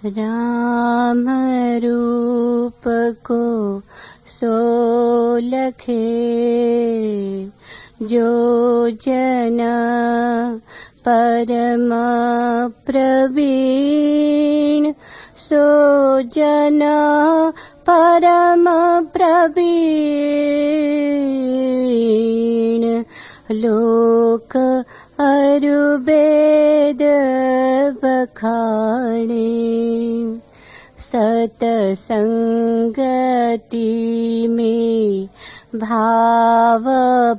राम रूप को सो लखे, जो जन परम प्रवीण, सो जन परम प्रवीण। लोक अरु वेद बखाने, सतसंगति में भाव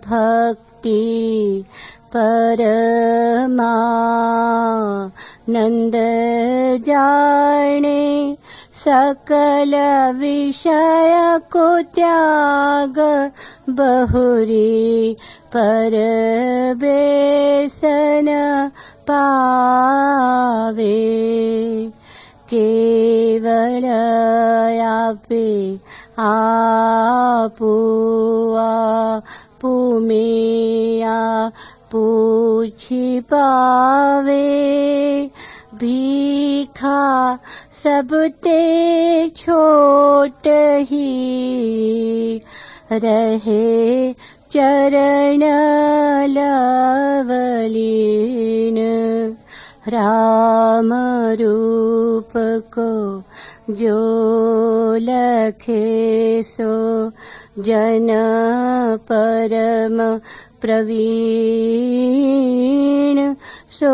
भक्ति परमानंद जाने। सकल विषय को त्याग बहुरी पर बेसन पावे। केवल आपे आपू आपू में आपू छिपावे। भीखा सब ते छोट ही रहे, चरण लवलीन। राम रूप को जो लखे, सो जन परम प्रवीण, सो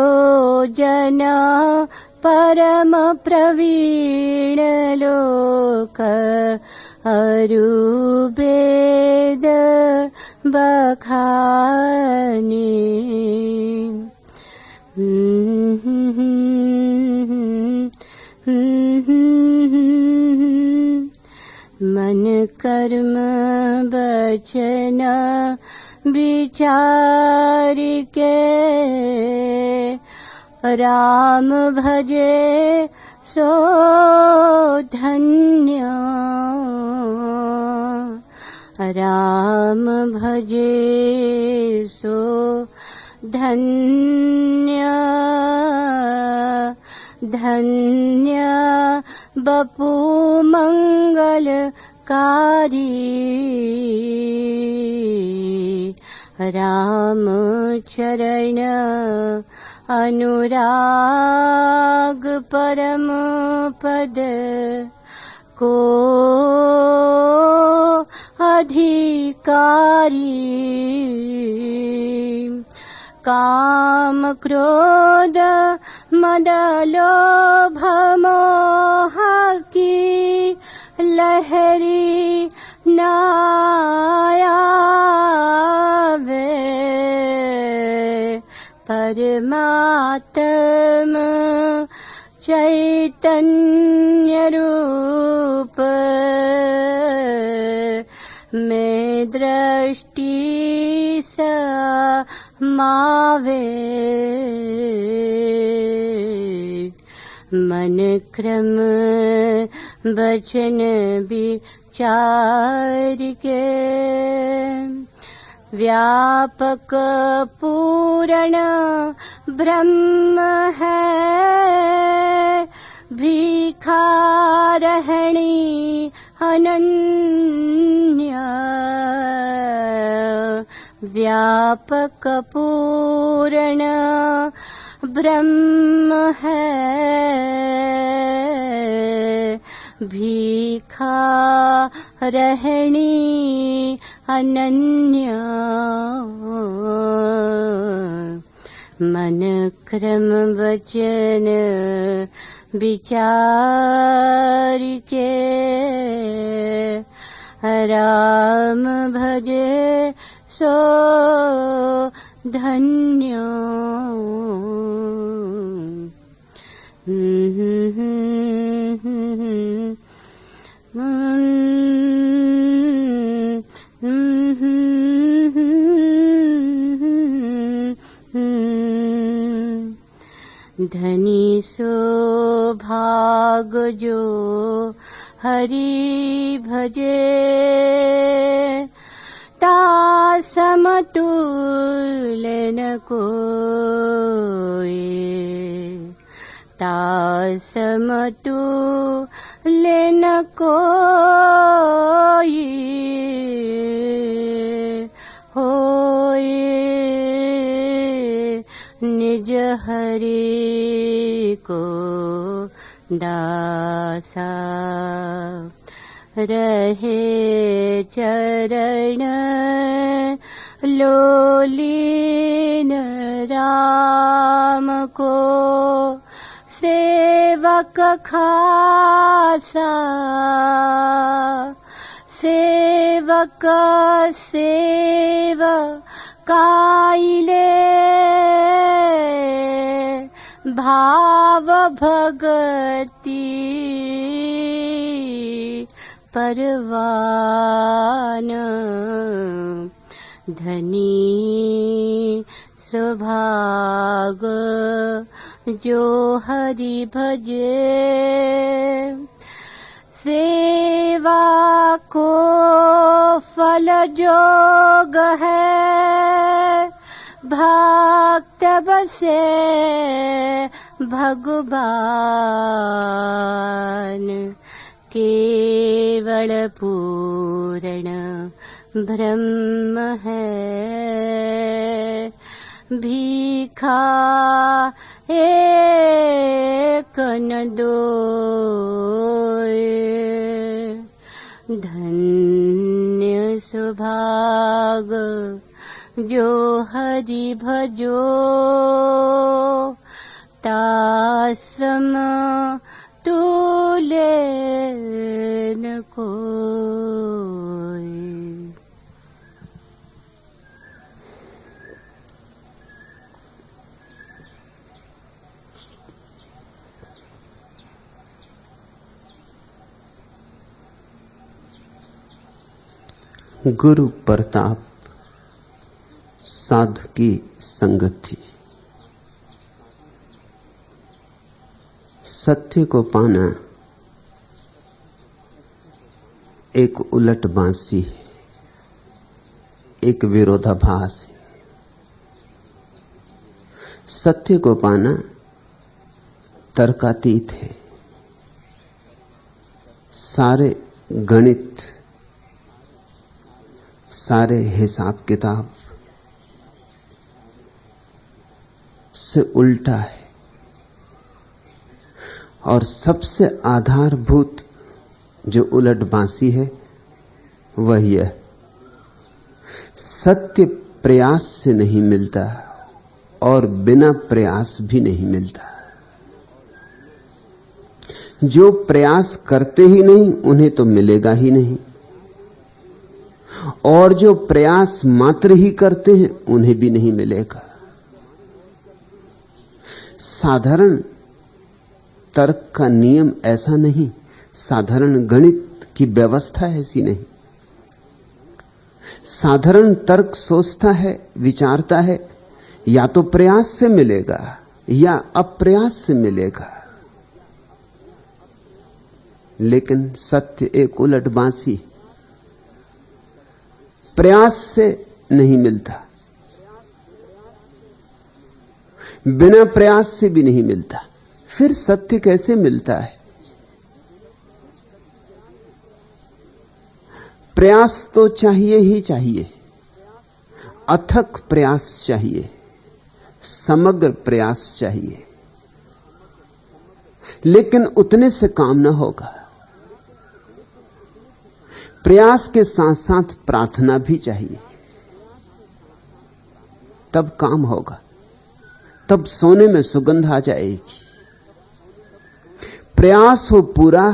जन परम प्रवीण। लोक अरु वेद बखाने। मन कर्म वचन विचार के, राम भजे सो धन्य। राम भजे सो धन्य। धन्य बपू मंगलकारी, राम चरण अनुराग परम पद को अधिकारी। काम क्रोध मद लोभ मोह की लहरी नायावे। परमात्म चैतन्य रूप में दृष्टि समावे। मन क्रम वचन विचार के, व्यापक पूर्ण ब्रह्म है। भिखारहणी अनन्य, व्यापक पूर्ण ब्रह्म है। भिखारहणी अनन्य। मन क्रम वचन विचार के, राम भजे सो धन्य। धनी सो भाग जो हरि भजे, ता समतुल न कोई। तासमतु लेन कोई होए निज हरि को दासा रहे चरण लोलीन राम को सेवक खासा सेवक काइले भाव भगति परवान धनी सुभाग जो हरि भजे सेवा को फल जोग है भक्त बसे भगवान केवल पूर्ण ब्रह्म है भीखा एक न दोय धन्य सुभाग जो हरि भजो तासम तुले न कोय। गुरु प्रताप साधु की संगत थी। सत्य को पाना एक उलट बांसी है, एक विरोधाभास है। सत्य को पाना तर्कातीत है। सारे गणित, सारे हिसाब किताब से उल्टा है और सबसे आधारभूत जो उलट बांसी है वही है सत्य प्रयास से नहीं मिलता और बिना प्रयास भी नहीं मिलता। जो प्रयास करते ही नहीं उन्हें तो मिलेगा ही नहीं, और जो प्रयास मात्र ही करते हैं उन्हें भी नहीं मिलेगा। साधारण तर्क का नियम ऐसा नहीं, साधारण गणित की व्यवस्था ऐसी नहीं। साधारण तर्क सोचता है, विचारता है, या तो प्रयास से मिलेगा या अप्रयास से मिलेगा। लेकिन सत्य एक उलट बांसी, प्रयास से नहीं मिलता, बिना प्रयास से भी नहीं मिलता। फिर सत्य कैसे मिलता है? प्रयास तो चाहिए ही चाहिए, अथक प्रयास चाहिए, समग्र प्रयास चाहिए। लेकिन उतने से काम न होगा। प्रयास के साथ साथ प्रार्थना भी चाहिए, तब काम होगा, तब सोने में सुगंध आ जाएगी। प्रयास हो पूरा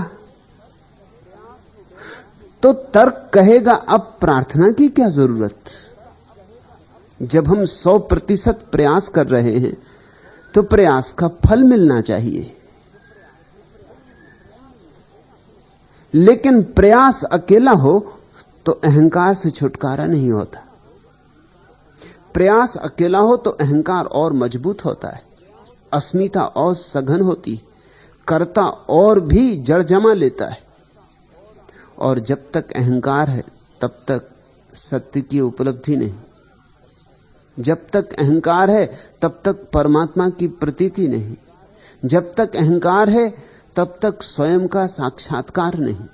तो तर्क कहेगा अब प्रार्थना की क्या जरूरत। जब हम 100% प्रयास कर रहे हैं तो प्रयास का फल मिलना चाहिए। लेकिन प्रयास अकेला हो तो अहंकार से छुटकारा नहीं होता। प्रयास अकेला हो तो अहंकार और मजबूत होता है, अस्मिता और सघन होती, कर्ता और भी जड़ जमा लेता है। और जब तक अहंकार है तब तक सत्य की उपलब्धि नहीं। जब तक अहंकार है तब तक परमात्मा की प्रतीति नहीं। जब तक अहंकार है तब तक स्वयं का साक्षात्कार नहीं।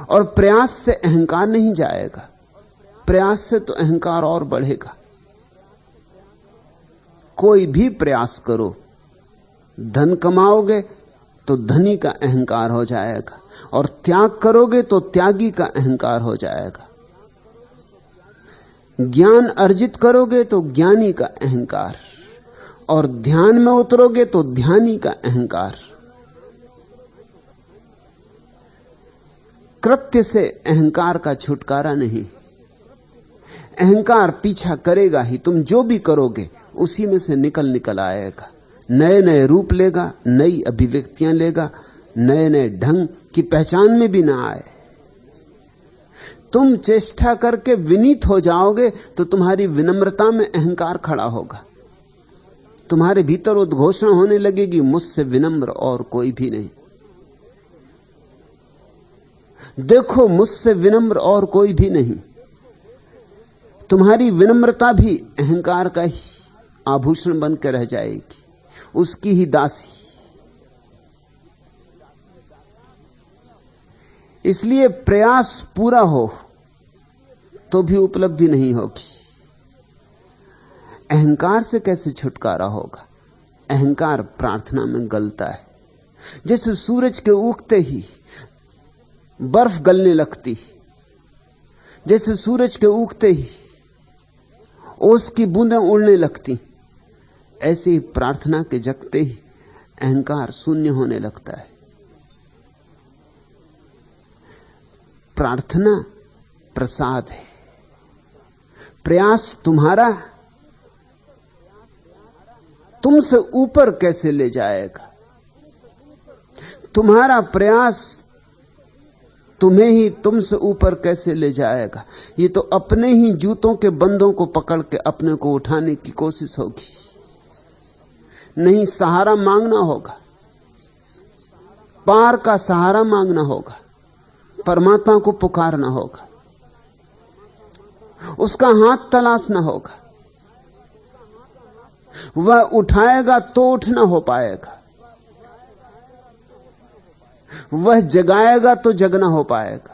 और प्रयास से अहंकार नहीं जाएगा, प्रयास से तो अहंकार और बढ़ेगा। कोई भी प्रयास करो, धन कमाओगे तो धनी का अहंकार हो जाएगा, और त्याग करोगे तो त्यागी का अहंकार हो जाएगा। ज्ञान अर्जित करोगे तो ज्ञानी का अहंकार, और ध्यान में उतरोगे तो ध्यानी का अहंकार। कृत्य से अहंकार का छुटकारा नहीं। अहंकार पीछा करेगा ही, तुम जो भी करोगे उसी में से निकल आएगा, नए नए रूप लेगा, नई अभिव्यक्तियां लेगा, नए नए ढंग की पहचान में भी ना आए। तुम चेष्टा करके विनीत हो जाओगे तो तुम्हारी विनम्रता में अहंकार खड़ा होगा। तुम्हारे भीतर उद्घोषणा होने लगेगी, मुझसे विनम्र और कोई भी नहीं। देखो, मुझसे विनम्र और कोई भी नहीं। तुम्हारी विनम्रता भी अहंकार का ही आभूषण बनकर रह जाएगी, उसकी ही दासी। इसलिए प्रयास पूरा हो तो भी उपलब्धि नहीं होगी। अहंकार से कैसे छुटकारा होगा? अहंकार प्रार्थना में गलता है। जैसे सूरज के उगते ही बर्फ गलने लगती, जैसे सूरज के उगते ही ओस की बूंदें उड़ने लगती, ऐसे ही प्रार्थना के जगते ही अहंकार शून्य होने लगता है। प्रार्थना प्रसाद है। प्रयास तुम्हारा तुमसे ऊपर कैसे ले जाएगा? तुम्हारा प्रयास तुम्हें ही तुमसे ऊपर कैसे ले जाएगा? ये तो अपने ही जूतों के बंदों को पकड़ के अपने को उठाने की कोशिश होगी। नहीं, सहारा मांगना होगा, पार का सहारा मांगना होगा, परमात्मा को पुकारना होगा, उसका हाथ तलाशना होगा। वह उठाएगा तो उठ ना हो पाएगा, वह जगाएगा तो जगना हो पाएगा।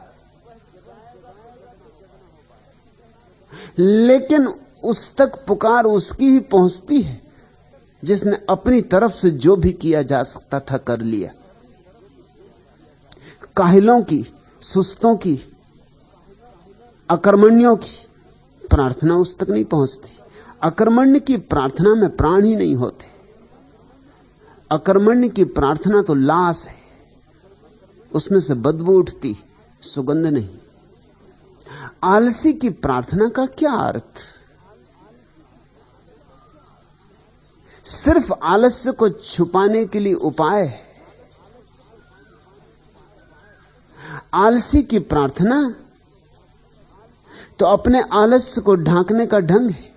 लेकिन उस तक पुकार उसकी ही पहुंचती है जिसने अपनी तरफ से जो भी किया जा सकता था कर लिया। काहिलों की, सुस्तों की, अकर्मण्यों की प्रार्थना उस तक नहीं पहुंचती। अकर्मण्य की प्रार्थना में प्राण ही नहीं होते। अकर्मण्य की प्रार्थना तो लाश है, उसमें से बदबू उठती, सुगंध नहीं। आलसी की प्रार्थना का क्या अर्थ? सिर्फ आलस्य को छुपाने के लिए उपाय है। आलसी की प्रार्थना तो अपने आलस्य को ढांकने का ढंग है।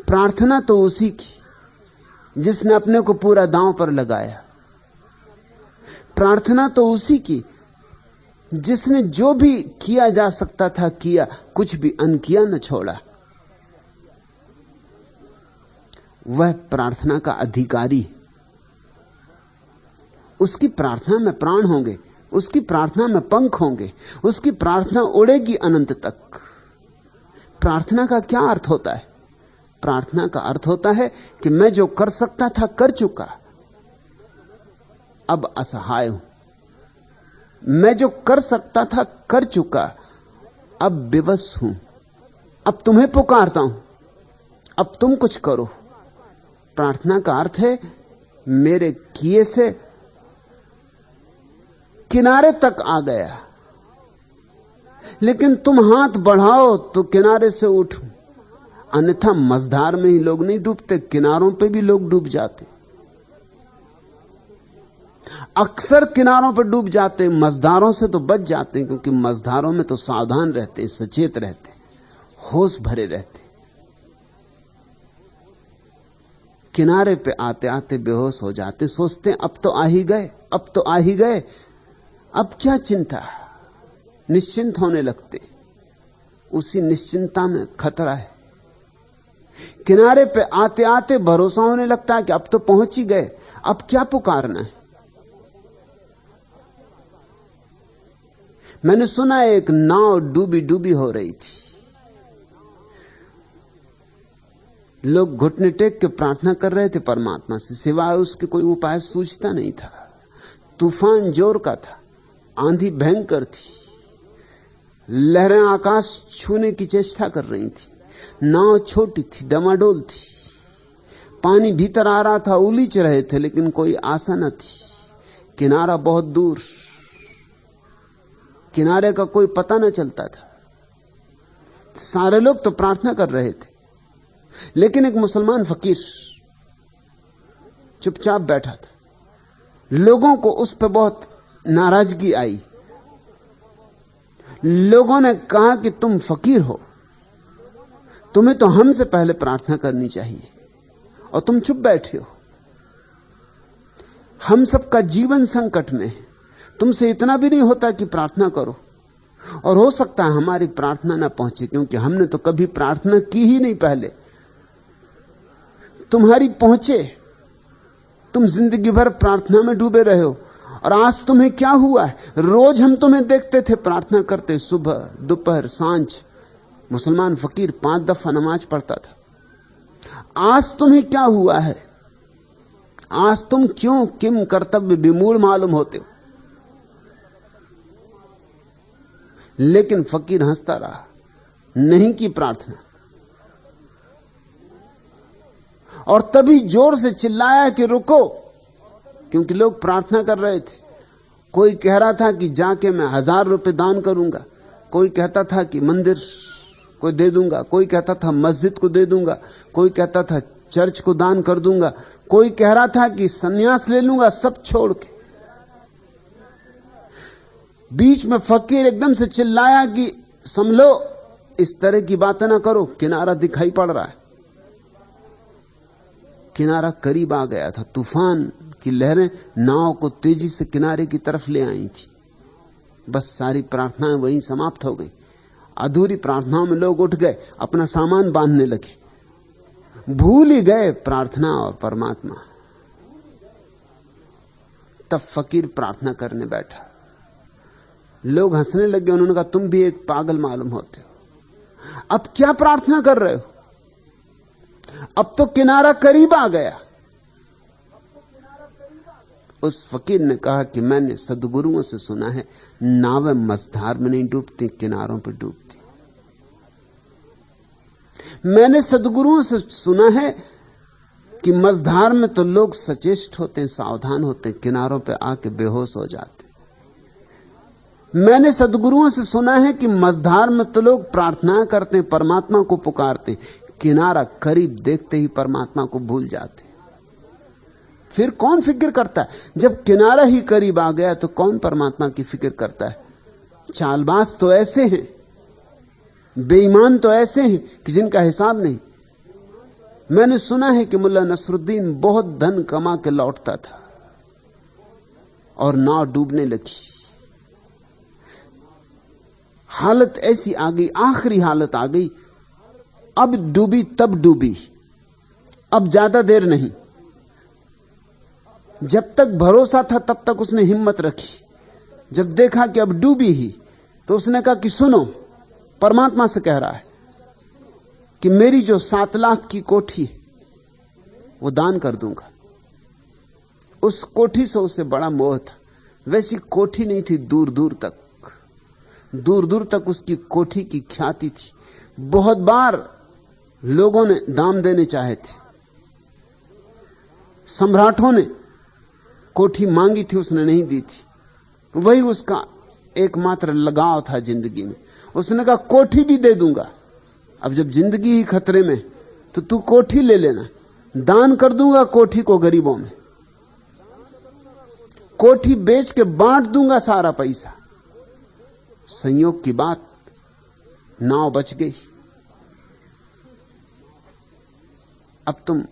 प्रार्थना तो उसी की जिसने अपने को पूरा दांव पर लगाया। प्रार्थना तो उसी की जिसने जो भी किया जा सकता था किया, कुछ भी अनकिया न छोड़ा। वह प्रार्थना का अधिकारी है। उसकी प्रार्थना में प्राण होंगे, उसकी प्रार्थना में पंख होंगे, उसकी प्रार्थना उड़ेगी अनंत तक। प्रार्थना का क्या अर्थ होता है? प्रार्थना का अर्थ होता है कि मैं जो कर सकता था कर चुका, अब असहाय हूं। मैं जो कर सकता था कर चुका, अब विवश हूं। अब तुम्हें पुकारता हूं, अब तुम कुछ करो। प्रार्थना का अर्थ है मेरे किए से किनारे तक आ गया, लेकिन तुम हाथ बढ़ाओ तो किनारे से उठूं। अन्यथा मझधार में ही लोग नहीं डूबते, किनारों पे भी लोग डूब जाते। अक्सर किनारों पर डूब जाते, मझधारों से तो बच जाते हैं, क्योंकि मझधारों में तो सावधान रहते, सचेत रहते, होश भरे रहते। किनारे पे आते आते बेहोश हो जाते, सोचते अब तो आ ही गए, अब तो आ ही गए, अब क्या चिंता। निश्चिंत होने लगते। उसी निश्चिंता में खतरा है। किनारे पे आते आते भरोसा होने लगता है कि अब तो पहुंच ही गए, अब क्या पुकारना है। मैंने सुना एक नाव डूबी डूबी हो रही थी, लोग घुटने टेक के प्रार्थना कर रहे थे परमात्मा से, सिवाय उसके कोई उपाय सूझता नहीं था। तूफान जोर का था, आंधी भयंकर थी, लहरें आकाश छूने की चेष्टा कर रही थी, नाव छोटी थी, डमाडोल थी, पानी भीतर आ रहा था, उलीच रहे थे, लेकिन कोई आशा न थी। किनारा बहुत दूर, किनारे का कोई पता न चलता था। सारे लोग तो प्रार्थना कर रहे थे, लेकिन एक मुसलमान फकीर चुपचाप बैठा था। लोगों को उस पर बहुत नाराजगी आई। लोगों ने कहा कि तुम फकीर हो, तुम्हें तो हमसे पहले प्रार्थना करनी चाहिए और तुम चुप बैठे हो। हम सबका जीवन संकट में है, तुमसे इतना भी नहीं होता कि प्रार्थना करो। और हो सकता है हमारी प्रार्थना ना पहुंचे, क्योंकि हमने तो कभी प्रार्थना की ही नहीं पहले। तुम्हारी पहुंचे, तुम जिंदगी भर प्रार्थना में डूबे रहे हो, और आज तुम्हें क्या हुआ है? रोज हम तुम्हें देखते थे प्रार्थना करते, सुबह दोपहर सांझ। मुसलमान फकीर 5 दफा नमाज पढ़ता था। आज तुम्हें क्या हुआ है? आज तुम क्यों किम कर्तव्य विमूढ़ मालूम होते हो? लेकिन फकीर हंसता रहा, नहीं की प्रार्थना। और तभी जोर से चिल्लाया कि रुको, क्योंकि लोग प्रार्थना कर रहे थे। कोई कह रहा था कि जाके मैं 1000 रुपए दान करूंगा, कोई कहता था कि मंदिर को दे दूंगा, कोई कहता था मस्जिद को दे दूंगा, कोई कहता था चर्च को दान कर दूंगा, कोई कह रहा था कि सन्यास ले लूंगा सब छोड़ के। बीच में फकीर एकदम से चिल्लाया कि समझो, इस तरह की बातें ना करो, किनारा दिखाई पड़ रहा है। किनारा करीब आ गया था, तूफान की लहरें नाव को तेजी से किनारे की तरफ ले आई थी। बस सारी प्रार्थनाएं वहीं समाप्त हो गई। अधूरी प्रार्थनाओं में लोग उठ गए, अपना सामान बांधने लगे, भूल ही गए प्रार्थना और परमात्मा। तब फकीर प्रार्थना करने बैठा। लोग हंसने लगे, उन्होंने कहा तुम भी एक पागल मालूम होते हो, अब क्या प्रार्थना कर रहे हो? अब तो किनारा करीब आ गया। उस फकीर ने कहा कि मैंने सदगुरुओं से सुना है, नावें मझधार में नहीं डूबती, किनारों पर डूबती। मैंने सदगुरुओं से सुना है कि मझधार में तो लोग सचेष्ट होते हैं, सावधान होते हैं, किनारों पे आके बेहोश हो जाते। मैंने सदगुरुओं से सुना है कि मझधार में तो लोग प्रार्थना करते हैं, परमात्मा को पुकारते हैं, किनारा करीब देखते ही परमात्मा को भूल जाते। फिर कौन फिक्र करता है? जब किनारा ही करीब आ गया तो कौन परमात्मा की फिक्र करता है? चालबाज तो ऐसे हैं, बेईमान तो ऐसे हैं कि जिनका हिसाब नहीं। मैंने सुना है कि मुल्ला नसरुद्दीन बहुत धन कमा के लौटता था और नाव डूबने लगी। हालत ऐसी आ गई, आखिरी हालत आ गई, अब डूबी तब डूबी, अब ज्यादा देर नहीं। जब तक भरोसा था तब तक उसने हिम्मत रखी। जब देखा कि अब डूबी ही, तो उसने कहा कि सुनो, परमात्मा से कह रहा है कि मेरी जो 7 लाख की कोठी है वो दान कर दूंगा। उस कोठी से उसे बड़ा मोह था। वैसी कोठी नहीं थी, दूर दूर तक उसकी कोठी की ख्याति थी। बहुत बार लोगों ने दाम देने चाहे थे, सम्राटों ने कोठी मांगी थी, उसने नहीं दी थी। वही उसका एकमात्र लगाव था जिंदगी में। उसने कहा कोठी भी दे दूंगा। अब जब जिंदगी ही खतरे में तो तू कोठी ले लेना, दान कर दूंगा कोठी को गरीबों में, कोठी बेच के बांट दूंगा सारा पैसा। संयोग की बात, नाव बच गई। अब तुम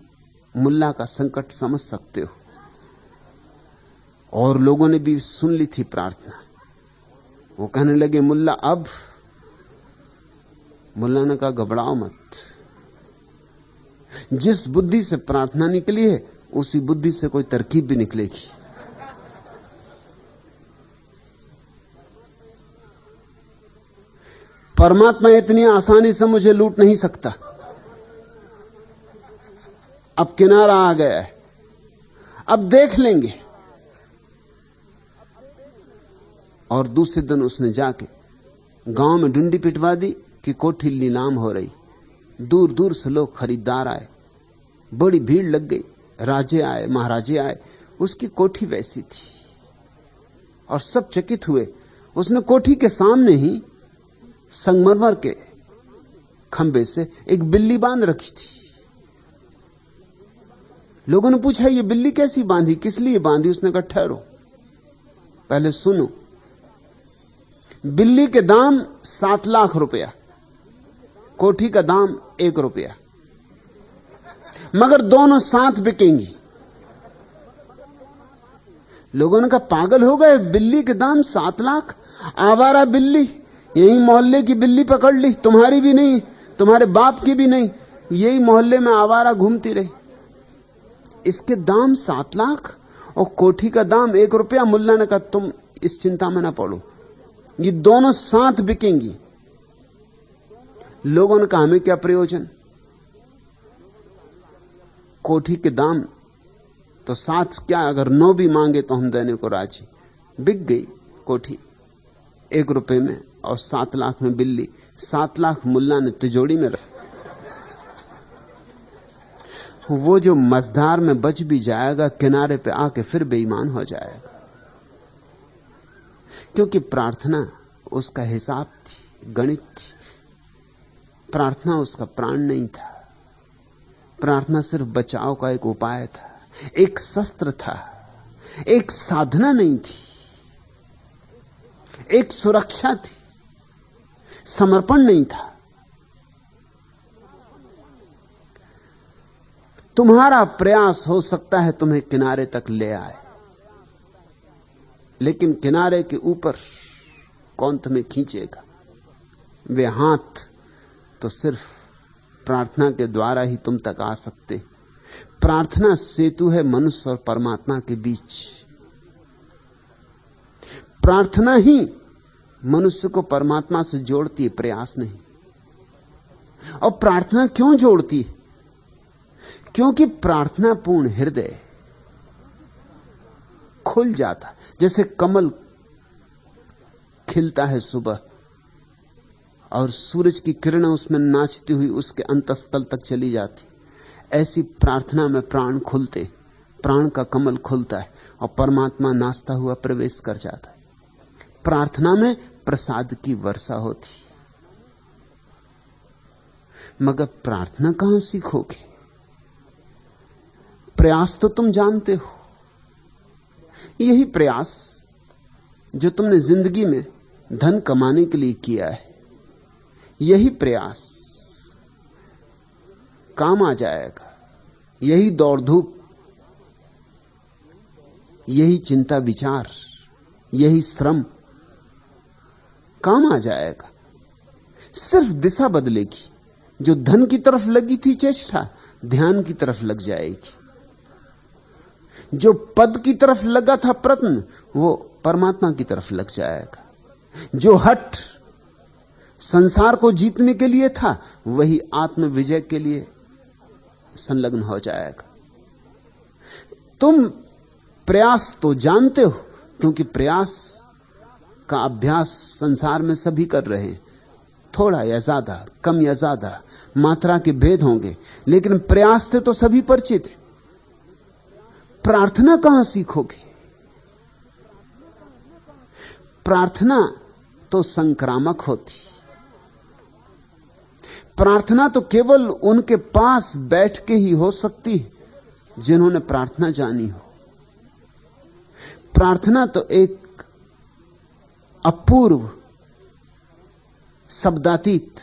मुल्ला का संकट समझ सकते हो। और लोगों ने भी सुन ली थी प्रार्थना। वो कहने लगे मुल्ला अब। मुल्ला ने कहा घबराओ मत, जिस बुद्धि से प्रार्थना निकली है उसी बुद्धि से कोई तरकीब भी निकलेगी। परमात्मा इतनी आसानी से मुझे लूट नहीं सकता। अब किनारा आ गया है, अब देख लेंगे। और दूसरे दिन उसने जाके गांव में डुंडी पिटवा दी कि कोठी नीलाम हो रही। दूर दूर से लोग खरीदार आए, बड़ी भीड़ लग गई। राजे आए, महाराजे आए। उसकी कोठी वैसी थी और सब चकित हुए। उसने कोठी के सामने ही संगमरमर के खंबे से एक बिल्ली बांध रखी थी। लोगों ने पूछा, ये बिल्ली कैसी बांधी, किस लिए बांधी? उसने कहा, ठहरो पहले सुनो। बिल्ली के दाम 7 लाख रुपया, कोठी का दाम 1 रुपया, मगर दोनों साथ बिकेंगी। लोगों ने कहा, पागल हो गए, बिल्ली के दाम 7 लाख? आवारा बिल्ली, यही मोहल्ले की बिल्ली पकड़ ली, तुम्हारी भी नहीं, तुम्हारे बाप की भी नहीं, यही मोहल्ले में आवारा घूमती रही। इसके दाम 7 लाख और कोठी का दाम 1 रुपया। मुल्ला ने कहा, तुम इस चिंता में ना पड़ो, ये दोनों साथ बिकेंगी। लोगों ने कहा, हमें क्या प्रयोजन, कोठी के दाम तो 7 क्या, अगर 9 भी मांगे तो हम देने को राजी। बिक गई कोठी 1 रुपए में और 7 लाख में बिल्ली। 7 लाख मुल्ला ने तिजोरी में रखा। वो जो मझधार में बच भी जाएगा, किनारे पे आके फिर बेईमान हो जाएगा, क्योंकि प्रार्थना उसका हिसाब थी, गणित थी। प्रार्थना उसका प्राण नहीं था। प्रार्थना सिर्फ बचाव का एक उपाय था, एक शस्त्र था, एक साधना नहीं थी, एक सुरक्षा थी, समर्पण नहीं था। तुम्हारा प्रयास हो सकता है तुम्हें किनारे तक ले आए, लेकिन किनारे के ऊपर कौन तुम्हें खींचेगा? वे हाथ तो सिर्फ प्रार्थना के द्वारा ही तुम तक आ सकते। प्रार्थना सेतु है मनुष्य और परमात्मा के बीच। प्रार्थना ही मनुष्य को परमात्मा से जोड़ती है, प्रयास नहीं। और प्रार्थना क्यों जोड़ती है? क्योंकि प्रार्थना पूर्ण हृदय खुल जाता, जैसे कमल खिलता है सुबह और सूरज की किरणें उसमें नाचती हुई उसके अंतस्तल तक चली जाती, ऐसी प्रार्थना में प्राण खुलते, प्राण का कमल खुलता है और परमात्मा नाचता हुआ प्रवेश कर जाता है। प्रार्थना में प्रसाद की वर्षा होती। मगर प्रार्थना कहां सीखोगे? प्रयास तो तुम जानते हो। यही प्रयास जो तुमने जिंदगी में धन कमाने के लिए किया है, यही प्रयास काम आ जाएगा। यही दौड़ धूप, यही चिंता विचार, यही श्रम काम आ जाएगा। सिर्फ दिशा बदलेगी। जो धन की तरफ लगी थी चेष्टा, ध्यान की तरफ लग जाएगी। जो पद की तरफ लगा था प्रयत्न, वो परमात्मा की तरफ लग जाएगा। जो हठ संसार को जीतने के लिए था, वही आत्म विजय के लिए संलग्न हो जाएगा। तुम प्रयास तो जानते हो, क्योंकि प्रयास का अभ्यास संसार में सभी कर रहे हैं। थोड़ा या ज्यादा, कम या ज्यादा, मात्रा के भेद होंगे, लेकिन प्रयास से तो सभी परिचित हैं। प्रार्थना कहां सीखोगे? प्रार्थना तो संक्रामक होती। प्रार्थना तो केवल उनके पास बैठ के ही हो सकती है जिन्होंने प्रार्थना जानी हो। प्रार्थना तो एक अपूर्व शब्दातीत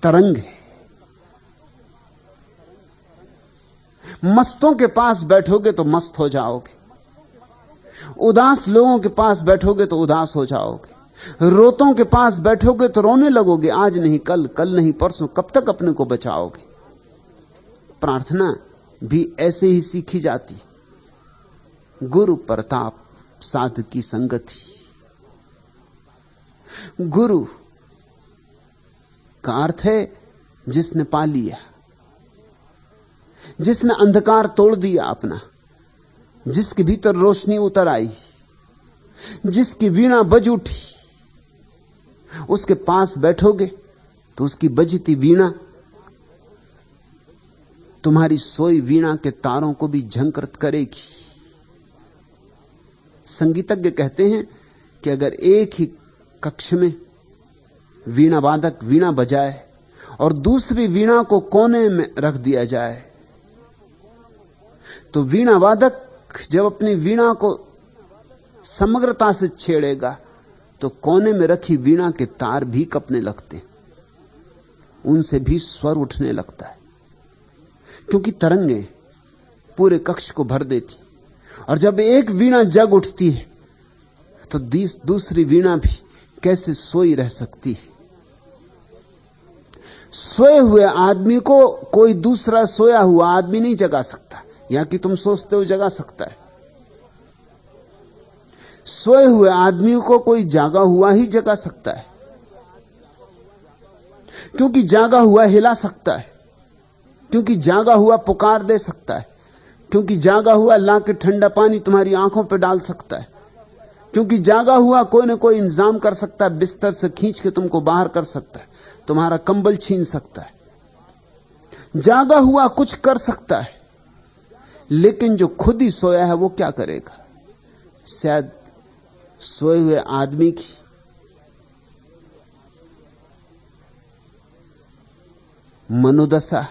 तरंग है। मस्तों के पास बैठोगे तो मस्त हो जाओगे, उदास लोगों के पास बैठोगे तो उदास हो जाओगे, रोतों के पास बैठोगे तो रोने लगोगे। आज नहीं कल, कल नहीं परसों, कब तक अपने को बचाओगे? प्रार्थना भी ऐसे ही सीखी जाती। गुरु प्रताप साध की संगति। गुरु का अर्थ है जिसने पा लिया, जिसने अंधकार तोड़ दिया अपना, जिसके भीतर रोशनी उतर आई, जिसकी वीणा बज उठी। उसके पास बैठोगे तो उसकी बजती वीणा तुम्हारी सोई वीणा के तारों को भी झंकृत करेगी। संगीतज्ञ कहते हैं कि अगर एक ही कक्ष में वीणा वादक वीणा बजाए और दूसरी वीणा को कोने में रख दिया जाए, तो वीणा वादक जब अपनी वीणा को समग्रता से छेड़ेगा तो कोने में रखी वीणा के तार भी कपने लगते, उनसे भी स्वर उठने लगता है, क्योंकि तरंगें पूरे कक्ष को भर देती। और जब एक वीणा जग उठती है तो दूसरी वीणा भी कैसे सोई रह सकती है। सोए हुए आदमी को कोई दूसरा सोया हुआ आदमी नहीं जगा सकता, या कि तुम सोचते हो जगा सकता है। सोए हुए आदमी को कोई जागा हुआ ही जगा सकता है, क्योंकि जागा हुआ हिला सकता है, क्योंकि जागा हुआ पुकार दे सकता है, क्योंकि जागा हुआ लाके ठंडा पानी तुम्हारी आंखों पर डाल सकता है, क्योंकि जागा हुआ कोई ना कोई इंतजाम कर सकता है, बिस्तर से खींच के तुमको बाहर कर सकता है, तुम्हारा कंबल छीन सकता है, जागा हुआ कुछ कर सकता है। लेकिन जो खुद ही सोया है वो क्या करेगा? शायद सोए हुए आदमी की मनोदशा,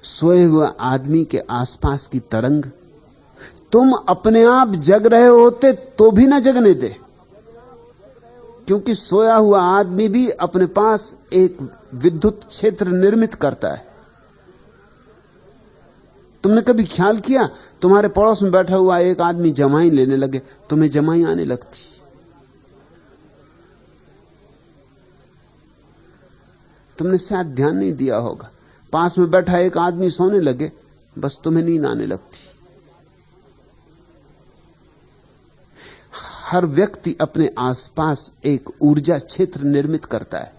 सोए हुए आदमी के आसपास की तरंग तुम अपने आप जग रहे होते तो भी ना जगने दे, क्योंकि सोया हुआ आदमी भी अपने पास एक विद्युत क्षेत्र निर्मित करता है। तुमने कभी ख्याल किया, तुम्हारे पड़ोस में बैठा हुआ एक आदमी जमाई लेने लगे, तुम्हें जमाई आने लगती। तुमने शायद ध्यान नहीं दिया होगा, पास में बैठा एक आदमी सोने लगे, बस तुम्हें नींद आने लगती। हर व्यक्ति अपने आसपास एक ऊर्जा क्षेत्र निर्मित करता है,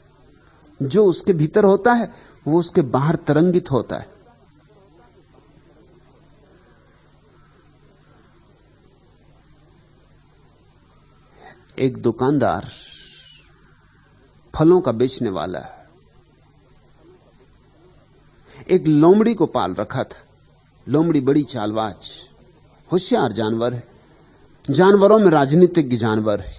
जो उसके भीतर होता है वो उसके बाहर तरंगित होता है। एक दुकानदार फलों का बेचने वाला है, एक लोमड़ी को पाल रखा था। लोमड़ी बड़ी चालबाज, होशियार जानवर है, जानवरों में राजनीतिज्ञ जानवर है।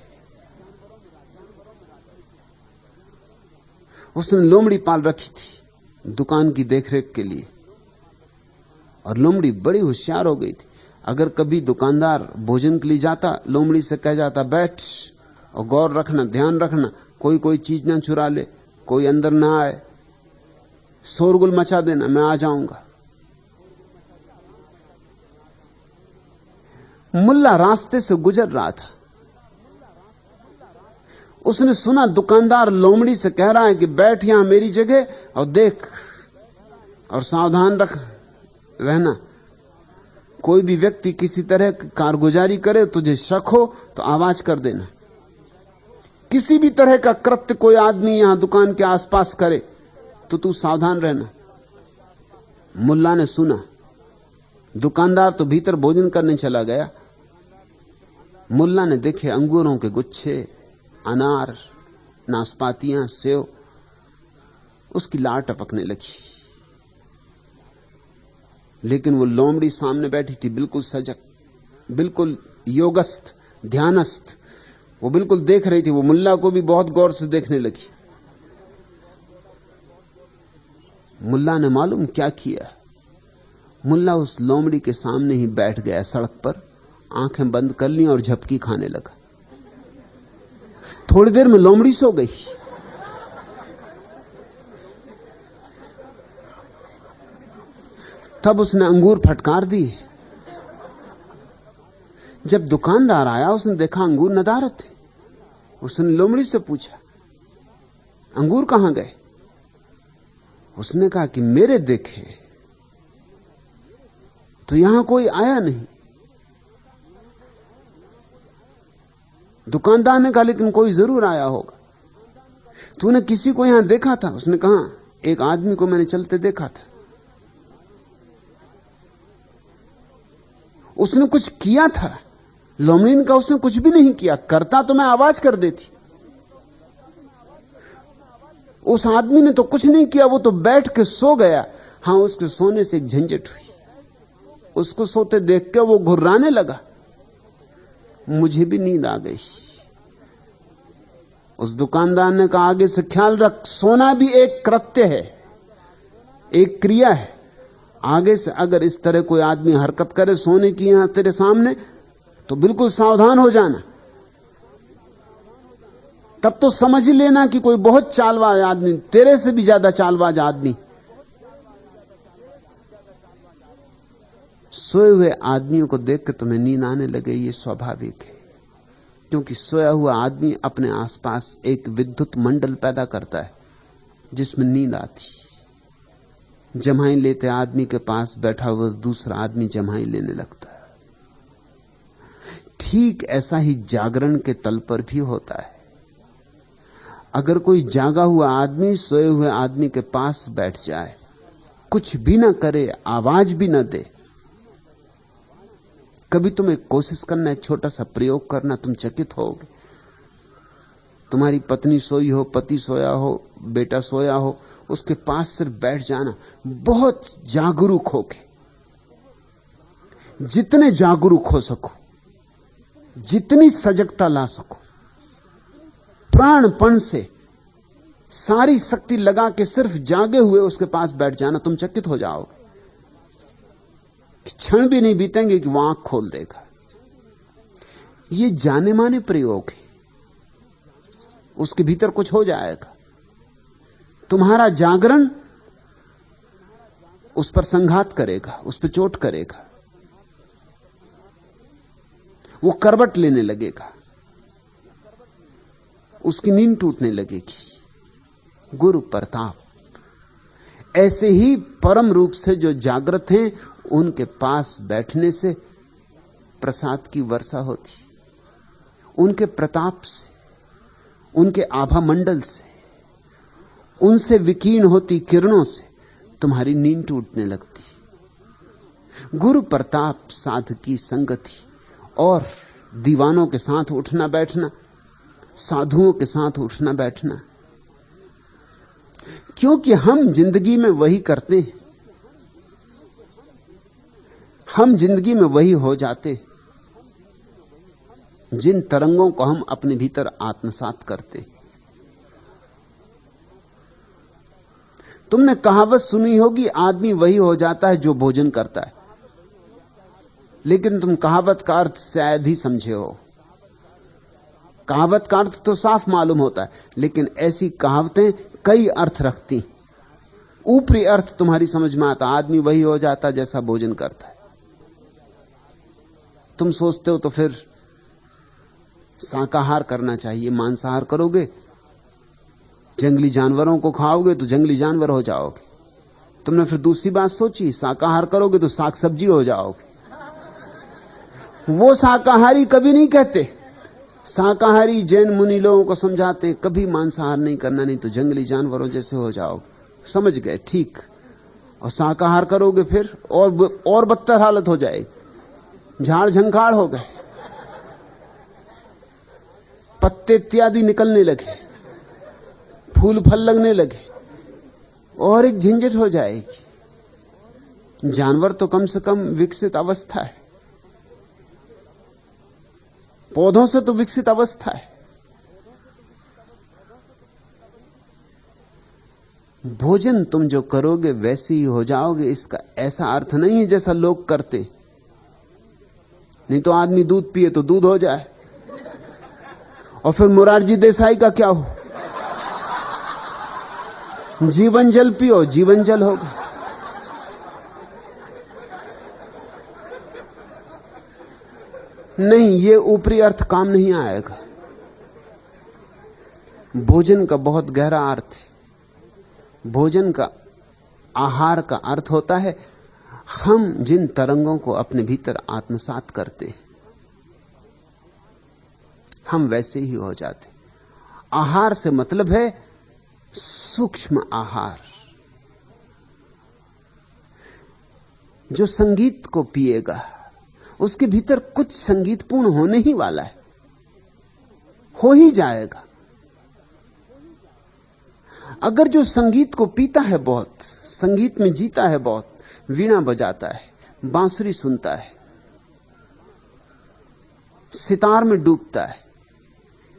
उसने लोमड़ी पाल रखी थी दुकान की देखरेख के लिए, और लोमड़ी बड़ी होशियार हो गई थी। अगर कभी दुकानदार भोजन के लिए जाता, लोमड़ी से कह जाता, बैठ और गौर रखना, ध्यान रखना, कोई चीज ना चुरा ले, कोई अंदर ना आए, शोरगुल मचा देना, मैं आ जाऊंगा। मुल्ला रास्ते से गुजर रहा था, उसने सुना दुकानदार लोमड़ी से कह रहा है कि बैठ यहां मेरी जगह और देख और सावधान रहना, कोई भी व्यक्ति किसी तरह कारगुजारी करे, तुझे शक हो तो आवाज कर देना। किसी भी तरह का कृत्य कोई आदमी यहां दुकान के आसपास करे तो तू सावधान रहना। मुल्ला ने सुना, दुकानदार तो भीतर भोजन करने चला गया। मुल्ला ने देखे अंगूरों के गुच्छे, अनार, नाशपातियां, सेव, उसकी लार टपकने लगी। लेकिन वो लोमड़ी सामने बैठी थी, बिल्कुल सजग, बिल्कुल योगस्थ, ध्यानस्थ, वो बिल्कुल देख रही थी। वो मुल्ला को भी बहुत गौर से देखने लगी। मुल्ला ने मालूम क्या किया, मुल्ला उस लोमड़ी के सामने ही बैठ गया सड़क पर, आंखें बंद कर ली और झपकी खाने लगा। थोड़ी देर में लोमड़ी सो गई। तब उसने अंगूर फटकार दिए। जब दुकानदार आया, उसने देखा अंगूर नदारत थे। उसने लोमड़ी से पूछा, अंगूर कहां गए? उसने कहा कि मेरे देखे तो यहां कोई आया नहीं। दुकानदार ने कहा लेकिन कोई जरूर आया होगा। तूने किसी को यहां देखा था? उसने कहा एक आदमी को मैंने चलते देखा था। उसने कुछ किया था? लोमड़ीन का उसने कुछ भी नहीं किया। करता तो मैं आवाज कर देती। उस आदमी ने तो कुछ नहीं किया, वो तो बैठ के सो गया। हां, उसके सोने से एक झंझट हुई। उसको सोते देख के वो घुर्राने लगा। मुझे भी नींद आ गई। उस दुकानदार ने कहा आगे से ख्याल रख, सोना भी एक कृत्य है, एक क्रिया है। आगे से अगर इस तरह कोई आदमी हरकत करे सोने की यहां तेरे सामने, तो बिल्कुल सावधान हो जाना। तब तो समझ ही लेना कि कोई बहुत चालबाज आदमी, तेरे से भी ज्यादा चालबाज आदमी। सोए हुए आदमियों को देख के तुम्हें नींद आने लगे, ये स्वाभाविक है, क्योंकि सोया हुआ आदमी अपने आसपास एक विद्युत मंडल पैदा करता है जिसमें नींद आती। जम्हाई लेते आदमी के पास बैठा हुआ दूसरा आदमी जम्हाई लेने लगता है। ठीक ऐसा ही जागरण के तल पर भी होता है। अगर कोई जागा हुआ आदमी सोए हुए आदमी के पास बैठ जाए, कुछ भी ना करे, आवाज भी ना दे, कभी तुम एक कोशिश करना, एक छोटा सा प्रयोग करना, तुम चकित होगे। तुम्हारी पत्नी सोई हो, पति सोया हो, बेटा सोया हो, उसके पास सिर्फ बैठ जाना, बहुत जागरूक होके, जितने जागरूक हो सको, जितनी सजगता ला सको, प्राणपण से सारी शक्ति लगा के सिर्फ जागे हुए उसके पास बैठ जाना। तुम चकित हो जाओगे, क्षण भी नहीं बीतेंगे कि वो आंख खोल देगा। ये जाने माने प्रयोग है, उसके भीतर कुछ हो जाएगा। तुम्हारा जागरण उस पर संघात करेगा, उस पर चोट करेगा, वो करवट लेने लगेगा, उसकी नींद टूटने लगेगी। गुरु प्रताप। ऐसे ही परम रूप से जो जागृत हैं, उनके पास बैठने से प्रसाद की वर्षा होती। उनके प्रताप से, उनके आभा मंडल से, उनसे विकीर्ण होती किरणों से तुम्हारी नींद टूटने लगती। गुरु प्रताप, साध की संगति और दीवानों के साथ उठना बैठना, साधुओं के साथ उठना बैठना, क्योंकि हम जिंदगी में वही करते हैं। हम जिंदगी में वही हो जाते जिन तरंगों को हम अपने भीतर आत्मसात करते। तुमने कहावत सुनी होगी, आदमी वही हो जाता है जो भोजन करता है, लेकिन तुम कहावत का अर्थ शायद ही समझे हो। कहावत का अर्थ तो साफ मालूम होता है, लेकिन ऐसी कहावतें कई अर्थ रखती। ऊपरी अर्थ तुम्हारी समझ में आता, आदमी वही हो जाता जैसा भोजन करता है। तुम सोचते हो तो फिर शाकाहार करना चाहिए, मांसाहार करोगे, जंगली जानवरों को खाओगे तो जंगली जानवर हो जाओगे। तुमने फिर दूसरी बात सोची, शाकाहार करोगे तो साग सब्जी हो जाओगे। वो शाकाहारी कभी नहीं कहते। शाकाहारी जैन मुनि लोगों को समझाते कभी मांसाहार नहीं करना, नहीं तो जंगली जानवरों जैसे हो जाओगे। समझ गए, ठीक। और शाकाहार करोगे फिर और बदतर हालत हो जाएगी, झाड़ झंखाड़ हो गए, पत्ते इत्यादि निकलने लगे, फूल फल लगने लगे, और एक झंझट हो जाएगी। जानवर तो कम से कम विकसित अवस्था है, पौधों से तो विकसित अवस्था है। भोजन तुम जो करोगे वैसे ही हो जाओगे, इसका ऐसा अर्थ नहीं है जैसा लोग करते। नहीं तो आदमी दूध पिए तो दूध हो जाए, और फिर मोरारजी देसाई का क्या हो, जीवन जल पियो, जीवन जल होगा। नहीं, ये ऊपरी अर्थ काम नहीं आएगा। भोजन का बहुत गहरा अर्थ है। भोजन का, आहार का अर्थ होता है हम जिन तरंगों को अपने भीतर आत्मसात करते हैं, हम वैसे ही हो जाते। आहार से मतलब है सूक्ष्म आहार। जो संगीत को पिएगा उसके भीतर कुछ संगीतपूर्ण होने ही वाला है, हो ही जाएगा। अगर जो संगीत को पीता है, बहुत संगीत में जीता है, बहुत वीणा बजाता है, बांसुरी सुनता है, सितार में डूबता है,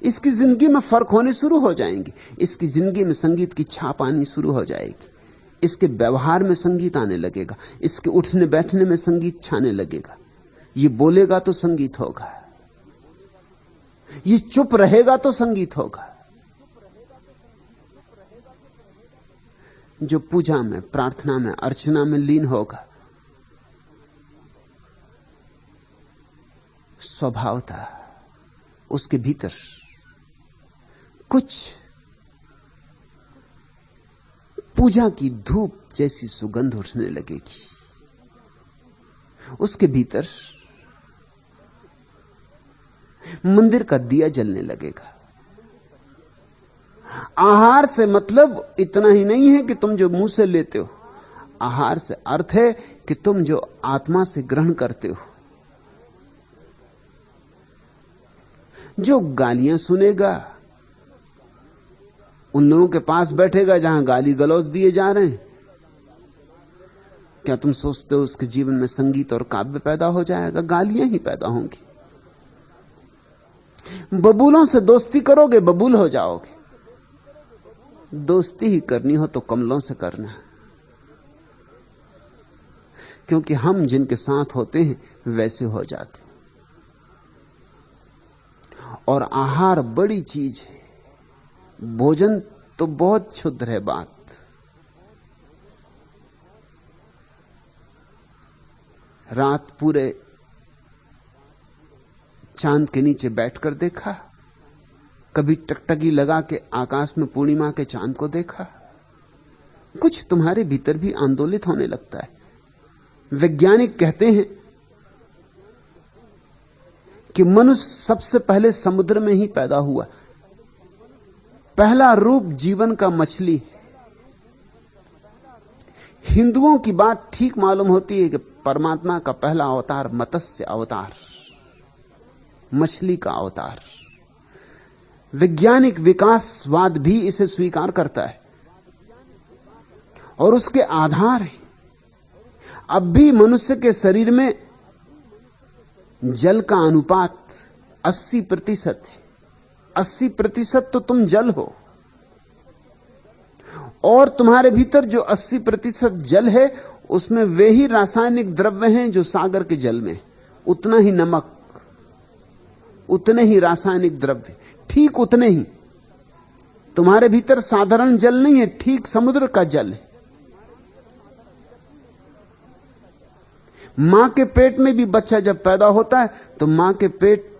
इसकी जिंदगी में फर्क होने शुरू हो जाएंगे। इसकी जिंदगी में संगीत की छाप आनी शुरू हो जाएगी। इसके व्यवहार में संगीत आने लगेगा, इसके उठने बैठने में संगीत छाने लगेगा। ये बोलेगा तो संगीत होगा, ये चुप रहेगा तो संगीत होगा। जो पूजा में, प्रार्थना में, अर्चना में लीन होगा, स्वभावतः उसके भीतर कुछ पूजा की धूप जैसी सुगंध उठने लगेगी। उसके भीतर मंदिर का दिया जलने लगेगा। आहार से मतलब इतना ही नहीं है कि तुम जो मुंह से लेते हो। आहार से अर्थ है कि तुम जो आत्मा से ग्रहण करते हो। जो गालियां सुनेगा, उन लोगों के पास बैठेगा जहां गाली गलौज दिए जा रहे हैं, क्या तुम सोचते हो उसके जीवन में संगीत और काव्य पैदा हो जाएगा? गालियां ही पैदा होंगी। बबूलों से दोस्ती करोगे, बबूल हो जाओगे। दोस्ती ही करनी हो तो कमलों से करना, क्योंकि हम जिनके साथ होते हैं वैसे हो जाते। और आहार बड़ी चीज है, भोजन तो बहुत क्षुद्र है बात। रात पूरे चांद के नीचे बैठकर देखा, कभी टकटकी लगा के आकाश में पूर्णिमा के चांद को देखा, कुछ तुम्हारे भीतर भी आंदोलित होने लगता है। वैज्ञानिक कहते हैं कि मनुष्य सबसे पहले समुद्र में ही पैदा हुआ। पहला रूप जीवन का मछली है। हिंदुओं की बात ठीक मालूम होती है कि परमात्मा का पहला अवतार मत्स्य अवतार, मछली का अवतार। वैज्ञानिक विकासवाद भी इसे स्वीकार करता है और उसके आधार है। अब भी मनुष्य के शरीर में जल का अनुपात 80% है। 80% तो तुम जल हो, और तुम्हारे भीतर जो 80% जल है उसमें वे ही रासायनिक द्रव्य हैं जो सागर के जल में। उतना ही नमक, उतने ही रासायनिक द्रव्य, ठीक उतने ही। तुम्हारे भीतर साधारण जल नहीं है, ठीक समुद्र का जल है। मां के पेट में भी बच्चा जब पैदा होता है तो मां के पेट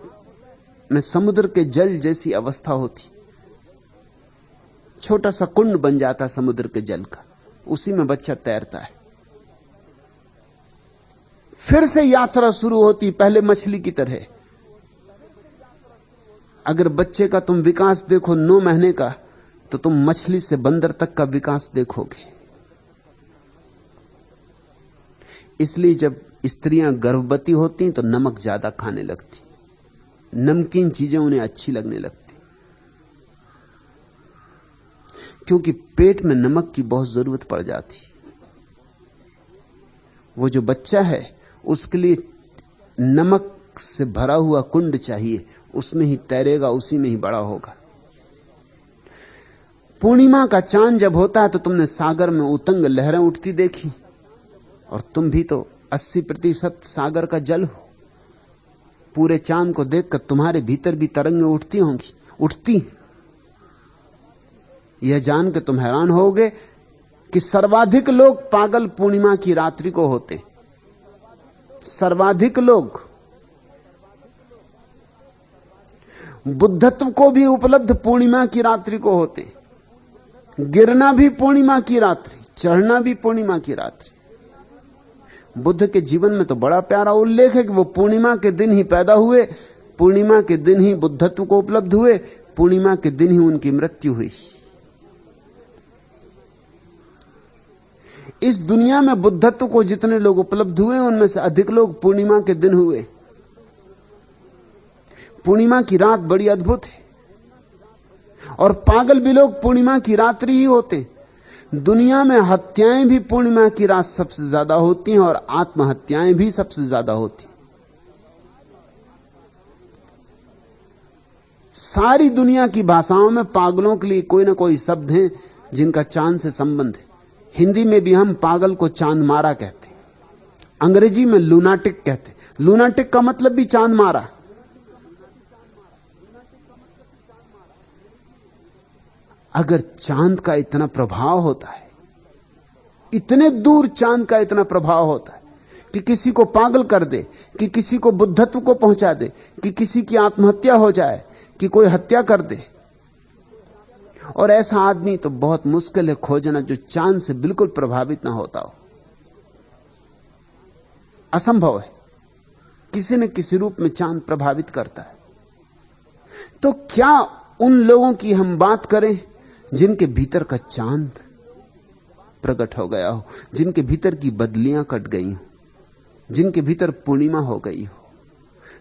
में समुद्र के जल जैसी अवस्था होती। छोटा सा कुंड बन जाता समुद्र के जल का, उसी में बच्चा तैरता है। फिर से यात्रा शुरू होती, पहले मछली की तरह। अगर बच्चे का तुम विकास देखो 9 महीने का, तो तुम मछली से बंदर तक का विकास देखोगे। इसलिए जब स्त्रियां गर्भवती होती तो नमक ज्यादा खाने लगती, नमकीन चीजें उन्हें अच्छी लगने लगती, क्योंकि पेट में नमक की बहुत जरूरत पड़ जाती। वो जो बच्चा है उसके लिए नमक से भरा हुआ कुंड चाहिए, उसमें ही तैरेगा, उसी में ही बड़ा होगा। पूर्णिमा का चांद जब होता है तो तुमने सागर में उतंग लहरें उठती देखी, और तुम भी तो 80% सागर का जल हो। पूरे चांद को देखकर तुम्हारे भीतर भी तरंगें उठती होंगी, उठती। यह जान के तुम हैरान होगे कि सर्वाधिक लोग पागल पूर्णिमा की रात्रि को होते। सर्वाधिक लोग बुद्धत्व को भी उपलब्ध पूर्णिमा की रात्रि को होते। गिरना भी पूर्णिमा की रात्रि, चढ़ना भी पूर्णिमा की रात्रि। बुद्ध के जीवन में तो बड़ा प्यारा उल्लेख है कि वो पूर्णिमा के दिन ही पैदा हुए, पूर्णिमा के दिन ही बुद्धत्व को उपलब्ध हुए, पूर्णिमा के दिन ही उनकी मृत्यु हुई। इस दुनिया में बुद्धत्व को जितने लोग उपलब्ध हुए उनमें से अधिक लोग पूर्णिमा के दिन हुए। पूर्णिमा की रात बड़ी अद्भुत है, और पागल भी लोग पूर्णिमा की रात्रि ही होते। दुनिया में हत्याएं भी पूर्णिमा की रात सबसे ज्यादा होती हैं, और आत्महत्याएं भी सबसे ज्यादा होती। सारी दुनिया की भाषाओं में पागलों के लिए कोई ना कोई शब्द हैं जिनका चांद से संबंध है। हिंदी में भी हम पागल को चांद मारा कहते, अंग्रेजी में लूनाटिक कहते। लूनाटिक का मतलब भी चांद मारा। अगर चांद का इतना प्रभाव होता है, इतने दूर चांद का इतना प्रभाव होता है कि किसी को पागल कर दे, कि किसी को बुद्धत्व को पहुंचा दे, कि किसी की आत्महत्या हो जाए, कि कोई हत्या कर दे, और ऐसा आदमी तो बहुत मुश्किल है खोजना जो चांद से बिल्कुल प्रभावित ना होता हो। असंभव है, किसी न किसी रूप में चांद प्रभावित करता है। तो क्या उन लोगों की हम बात करें जिनके भीतर का चांद प्रकट हो गया हो, जिनके भीतर की बदलियां कट गई हो, जिनके भीतर पूर्णिमा हो गई हो,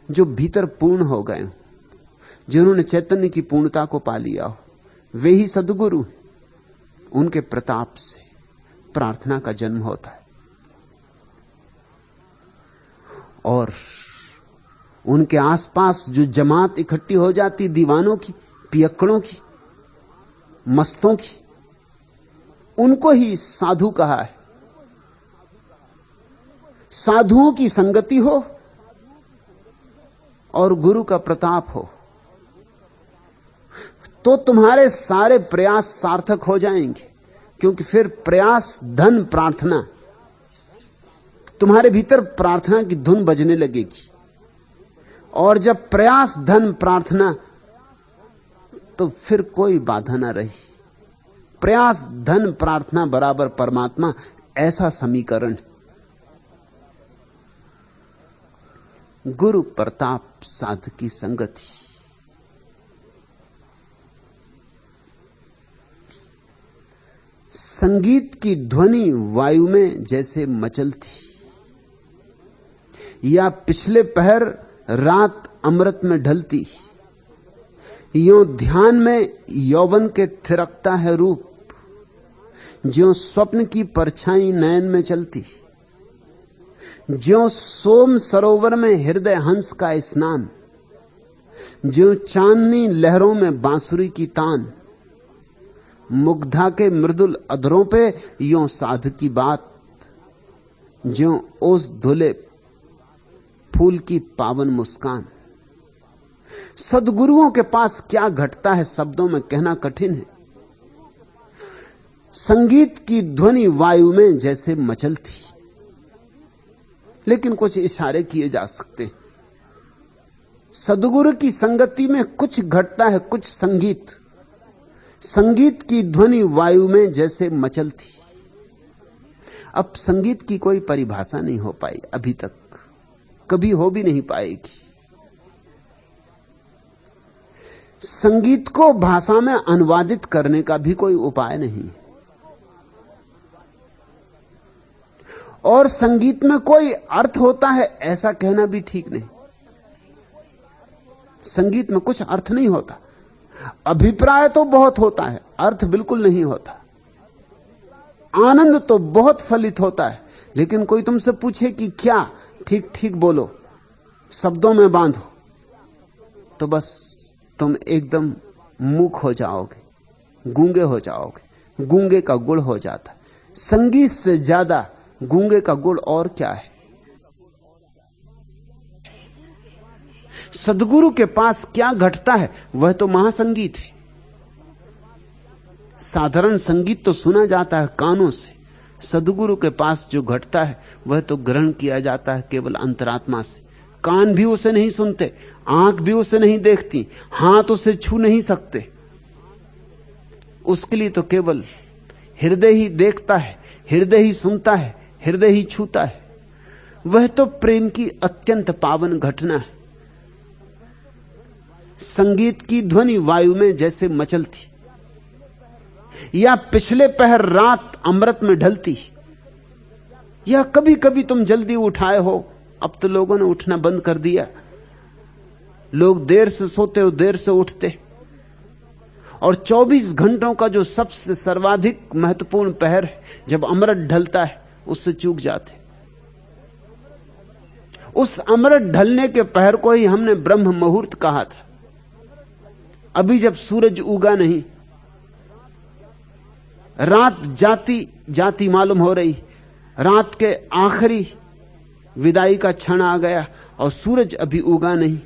जो भीतर पूर्ण हो गए हो, जिन्होंने चैतन्य की पूर्णता को पा लिया हो, वे ही सद्गुरु। उनके प्रताप से प्रार्थना का जन्म होता है, और उनके आसपास जो जमात इकट्ठी हो जाती, दीवानों की, पियक्कड़ों की, मस्तों की, उनको ही साधु कहा है। साधुओं की संगति हो और गुरु का प्रताप हो तो तुम्हारे सारे प्रयास सार्थक हो जाएंगे, क्योंकि फिर प्रयास धन प्रार्थना, तुम्हारे भीतर प्रार्थना की धुन बजने लगेगी। और जब प्रयास धन प्रार्थना, तो फिर कोई बाधा ना रही। प्रयास धन प्रार्थना बराबर परमात्मा, ऐसा समीकरण। गुरु प्रताप साध की संगति। संगीत की ध्वनि वायु में जैसे मचलती, या पिछले पहर रात अमृत में ढलती, यों ध्यान में यौवन के थिरकता है रूप, ज्यों स्वप्न की परछाई नयन में चलती, ज्यों सोम सरोवर में हृदय हंस का स्नान, ज्यों चांदनी लहरों में बांसुरी की तान, मुग्धा के मृदुल अधरों पे यों साध की बात, ज्यों ओस धुले फूल की पावन मुस्कान। सद्गुरुओं के पास क्या घटता है शब्दों में कहना कठिन है। संगीत की ध्वनि वायु में जैसे मचलती, लेकिन कुछ इशारे किए जा सकते। सद्गुरु की संगति में कुछ घटता है, कुछ संगीत। संगीत की ध्वनि वायु में जैसे मचलती। अब संगीत की कोई परिभाषा नहीं हो पाई अभी तक, कभी हो भी नहीं पाएगी। संगीत को भाषा में अनुवादित करने का भी कोई उपाय नहीं, और संगीत में कोई अर्थ होता है ऐसा कहना भी ठीक नहीं। संगीत में कुछ अर्थ नहीं होता। अभिप्राय तो बहुत होता है, अर्थ बिल्कुल नहीं होता। आनंद तो बहुत फलित होता है, लेकिन कोई तुमसे पूछे कि क्या, ठीक ठीक बोलो, शब्दों में बांधो, तो बस तुम एकदम मूक हो जाओगे, गूंगे हो जाओगे। गूंगे का गुण हो जाता। संगीत से ज्यादा गूंगे का गुण और क्या है। सद्गुरु के पास क्या घटता है, वह तो महासंगीत है। साधारण संगीत तो सुना जाता है कानों से, सद्गुरु के पास जो घटता है वह तो ग्रहण किया जाता है केवल अंतरात्मा से। कान भी उसे नहीं सुनते, आंख भी उसे नहीं देखती, हाथ उसे छू नहीं सकते। उसके लिए तो केवल हृदय ही देखता है, हृदय ही सुनता है, हृदय ही छूता है। वह तो प्रेम की अत्यंत पावन घटना है। संगीत की ध्वनि वायु में जैसे मचलती, या पिछले पहर रात अमृत में ढलती, या कभी कभी तुम जल्दी उठाए हो, अब तो लोगों ने उठना बंद कर दिया, लोग देर से सोते हो, देर से उठते, और 24 घंटों का जो सबसे सर्वाधिक महत्वपूर्ण पहर है, जब अमृत ढलता है, उससे चूक जाते। उस अमृत ढलने के पहर को ही हमने ब्रह्म मुहूर्त कहा था। अभी जब सूरज उगा नहीं, रात जाती जाती मालूम हो रही, रात के आखिरी विदाई का क्षण आ गया और सूरज अभी उगा नहीं,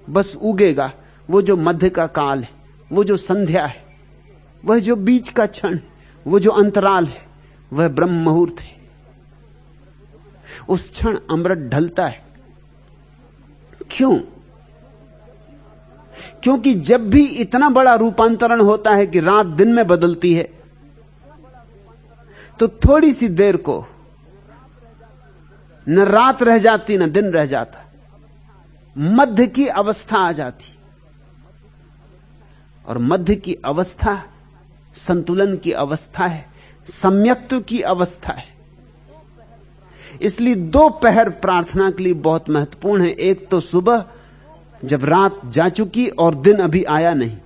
बस उगेगा। वो जो मध्य का काल है, वो जो संध्या है, वह जो बीच का क्षण, वो जो अंतराल है, वह ब्रह्म मुहूर्त है। उस क्षण अमृत ढलता है। क्यों? क्योंकि जब भी इतना बड़ा रूपांतरण होता है कि रात दिन में बदलती है, तो थोड़ी सी देर को न रात रह जाती न दिन रह जाता, मध्य की अवस्था आ जाती। और मध्य की अवस्था संतुलन की अवस्था है, सम्यक्त्व की अवस्था है। इसलिए 2 पहर प्रार्थना के लिए बहुत महत्वपूर्ण है। एक तो सुबह जब रात जा चुकी और दिन अभी आया नहीं,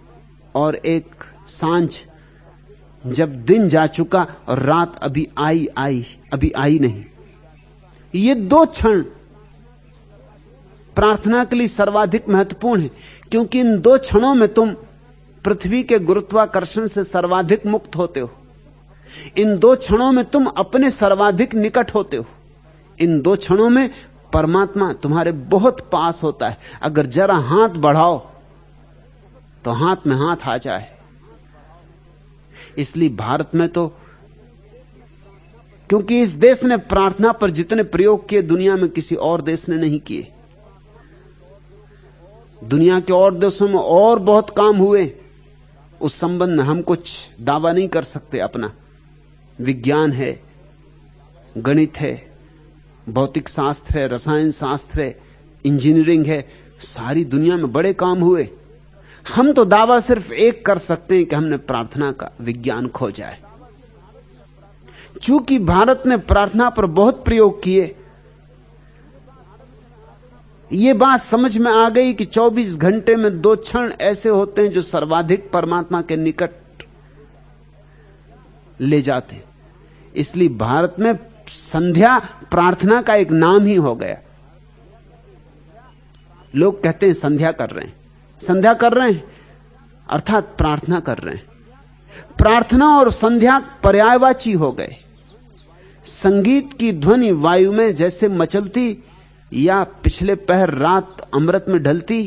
और एक सांझ जब दिन जा चुका और रात अभी आई नहीं। ये 2 क्षण प्रार्थना के लिए सर्वाधिक महत्वपूर्ण है, क्योंकि इन 2 क्षणों में तुम पृथ्वी के गुरुत्वाकर्षण से सर्वाधिक मुक्त होते हो। इन 2 क्षणों में तुम अपने सर्वाधिक निकट होते हो। इन 2 क्षणों में परमात्मा तुम्हारे बहुत पास होता है। अगर जरा हाथ बढ़ाओ तो हाथ में हाथ आ जाए। इसलिए भारत में तो, क्योंकि इस देश ने प्रार्थना पर जितने प्रयोग किए दुनिया में किसी और देश ने नहीं किए। दुनिया के और देशों में और बहुत काम हुए, उस संबंध में हम कुछ दावा नहीं कर सकते अपना। विज्ञान है, गणित है, भौतिक शास्त्र है, रसायन शास्त्र है, इंजीनियरिंग है, सारी दुनिया में बड़े काम हुए। हम तो दावा सिर्फ एक कर सकते हैं कि हमने प्रार्थना का विज्ञान खोजा है। चूंकि भारत ने प्रार्थना पर बहुत प्रयोग किए, ये बात समझ में आ गई कि 24 घंटे में 2 क्षण ऐसे होते हैं जो सर्वाधिक परमात्मा के निकट ले जाते। इसलिए भारत में संध्या प्रार्थना का एक नाम ही हो गया। लोग कहते हैं संध्या कर रहे हैं, संध्या कर रहे हैं अर्थात प्रार्थना कर रहे हैं। प्रार्थना और संध्या पर्यायवाची हो गए। संगीत की ध्वनि वायु में जैसे मचलती, या पिछले पहर रात अमृत में ढलती,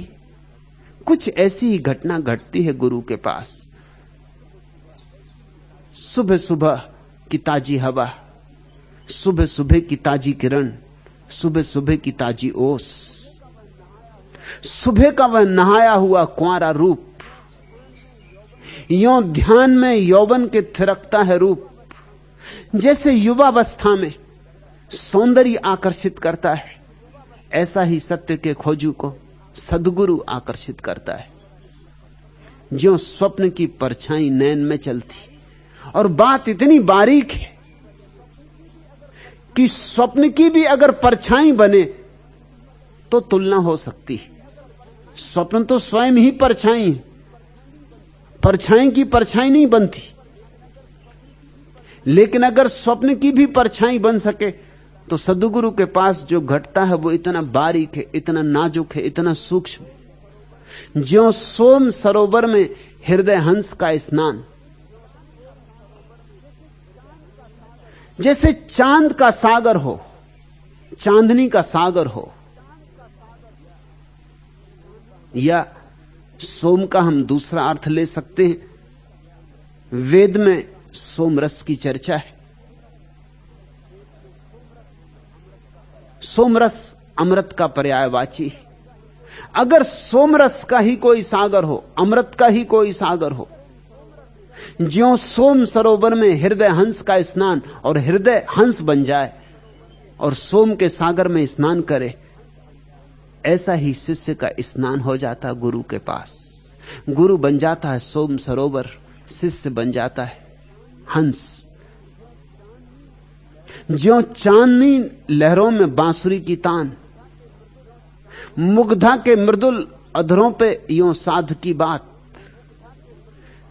कुछ ऐसी ही घटना घटती है गुरु के पास। सुबह सुबह की ताजी हवा, सुबह सुबह की ताजी किरण, सुबह सुबह की ताजी ओस, सुबह का वह नहाया हुआ कुंवारा रूप, यों ध्यान में यौवन के थिरकता है रूप। जैसे युवावस्था में सौंदर्य आकर्षित करता है, ऐसा ही सत्य के खोजू को सद्गुरु आकर्षित करता है। ज्यों स्वप्न की परछाई नैन में चलती, और बात इतनी बारीक है कि स्वप्न की भी अगर परछाई बने तो तुलना हो सकती है। स्वप्न तो स्वयं ही परछाई है, परछाई की परछाई नहीं बनती। लेकिन अगर स्वप्न की भी परछाई बन सके तो सद्गुरु के पास जो घटता है वो इतना बारीक है, इतना नाजुक है, इतना सूक्ष्म। ज्यों सोम सरोवर में हृदय हंस का स्नान, जैसे चांद का सागर हो, चांदनी का सागर हो। या सोम का हम दूसरा अर्थ ले सकते हैं। वेद में सोमरस की चर्चा है। सोमरस अमृत का पर्यायवाची है। अगर सोमरस का ही कोई सागर हो, अमृत का ही कोई सागर हो, ज्यों सोम सरोवर में हृदय हंस का स्नान और हृदय हंस बन जाए, और सोम के सागर में स्नान करे, ऐसा ही शिष्य का स्नान हो जाता गुरु के पास। गुरु बन जाता है सोम सरोवर, शिष्य बन जाता है हंस। ज्यों चांदनी लहरों में बांसुरी की तान, मुग्धा के मृदुल अधरों पे यों साध की बात,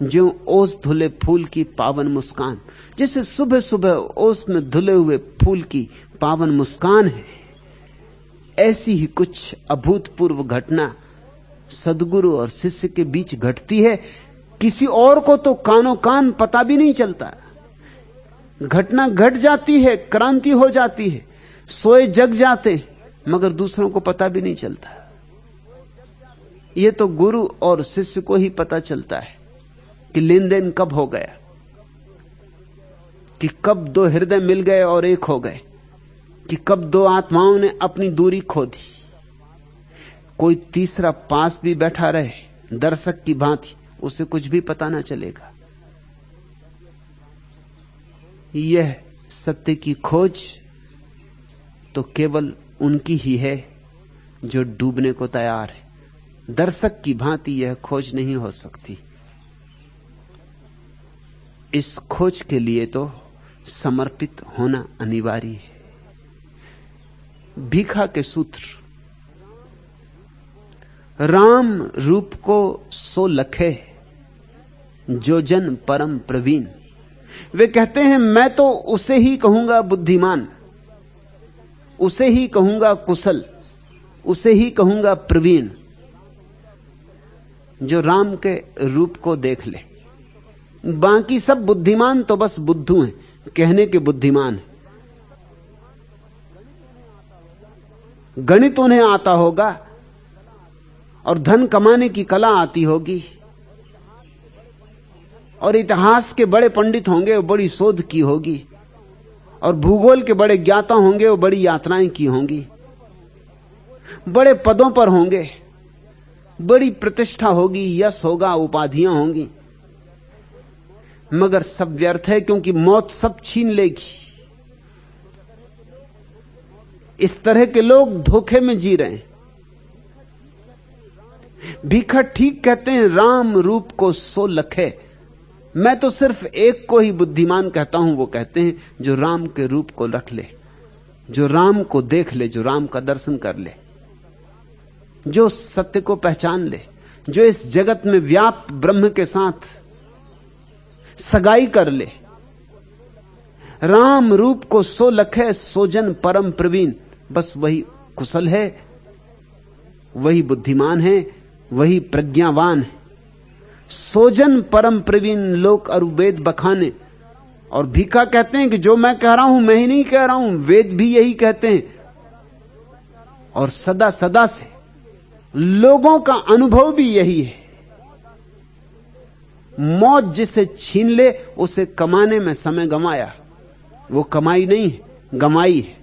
ज्यों ओस धुले फूल की पावन मुस्कान। जैसे सुबह सुबह ओस में धुले हुए फूल की पावन मुस्कान है, ऐसी ही कुछ अभूतपूर्व घटना सदगुरु और शिष्य के बीच घटती है। किसी और को तो कानों कान पता भी नहीं चलता। घटना घट जाती है, क्रांति हो जाती है, सोए जग जाते, मगर दूसरों को पता भी नहीं चलता। यह तो गुरु और शिष्य को ही पता चलता है कि लेन देन कब हो गया, कि कब दो हृदय मिल गए और एक हो गए, कि कब दो आत्माओं ने अपनी दूरी खो दी। कोई तीसरा पास भी बैठा रहे दर्शक की भांति, उसे कुछ भी पता ना चलेगा। यह सत्य की खोज तो केवल उनकी ही है जो डूबने को तैयार है। दर्शक की भांति यह खोज नहीं हो सकती। इस खोज के लिए तो समर्पित होना अनिवार्य है। भीखा के सूत्र, राम रूप को सो लखे, जो जन परम प्रवीण। वे कहते हैं मैं तो उसे ही कहूंगा बुद्धिमान, उसे ही कहूंगा कुशल, उसे ही कहूंगा प्रवीण, जो राम के रूप को देख ले। बाकी सब बुद्धिमान तो बस बुद्धू हैं, कहने के बुद्धिमान हैं। गणित उन्हें आता होगा और धन कमाने की कला आती होगी, और इतिहास के बड़े पंडित होंगे, वो बड़ी शोध की होगी, और भूगोल के बड़े ज्ञाता होंगे, वो बड़ी यात्राएं की होंगी, बड़े पदों पर होंगे, बड़ी प्रतिष्ठा होगी, यश होगा, उपाधियां होंगी, मगर सब व्यर्थ है, क्योंकि मौत सब छीन लेगी। इस तरह के लोग धोखे में जी रहे हैं। भीखा ठीक कहते हैं, राम रूप को सो लखे। मैं तो सिर्फ एक को ही बुद्धिमान कहता हूं, वो कहते हैं जो राम के रूप को रख ले, जो राम को देख ले, जो राम का दर्शन कर ले, जो सत्य को पहचान ले, जो इस जगत में व्याप्त ब्रह्म के साथ सगाई कर ले। राम रूप को सो लखे, सोजन परम प्रवीण। बस वही कुशल है, वही बुद्धिमान है, वही प्रज्ञावान है। सोजन परम प्रवीण लोक और वेद बखाने। और भीखा कहते हैं कि जो मैं कह रहा हूं मैं ही नहीं कह रहा हूं, वेद भी यही कहते हैं, और सदा सदा से लोगों का अनुभव भी यही है। मौत जिसे छीन ले उसे कमाने में समय गंवाया, वो कमाई नहीं है, गंवाई है।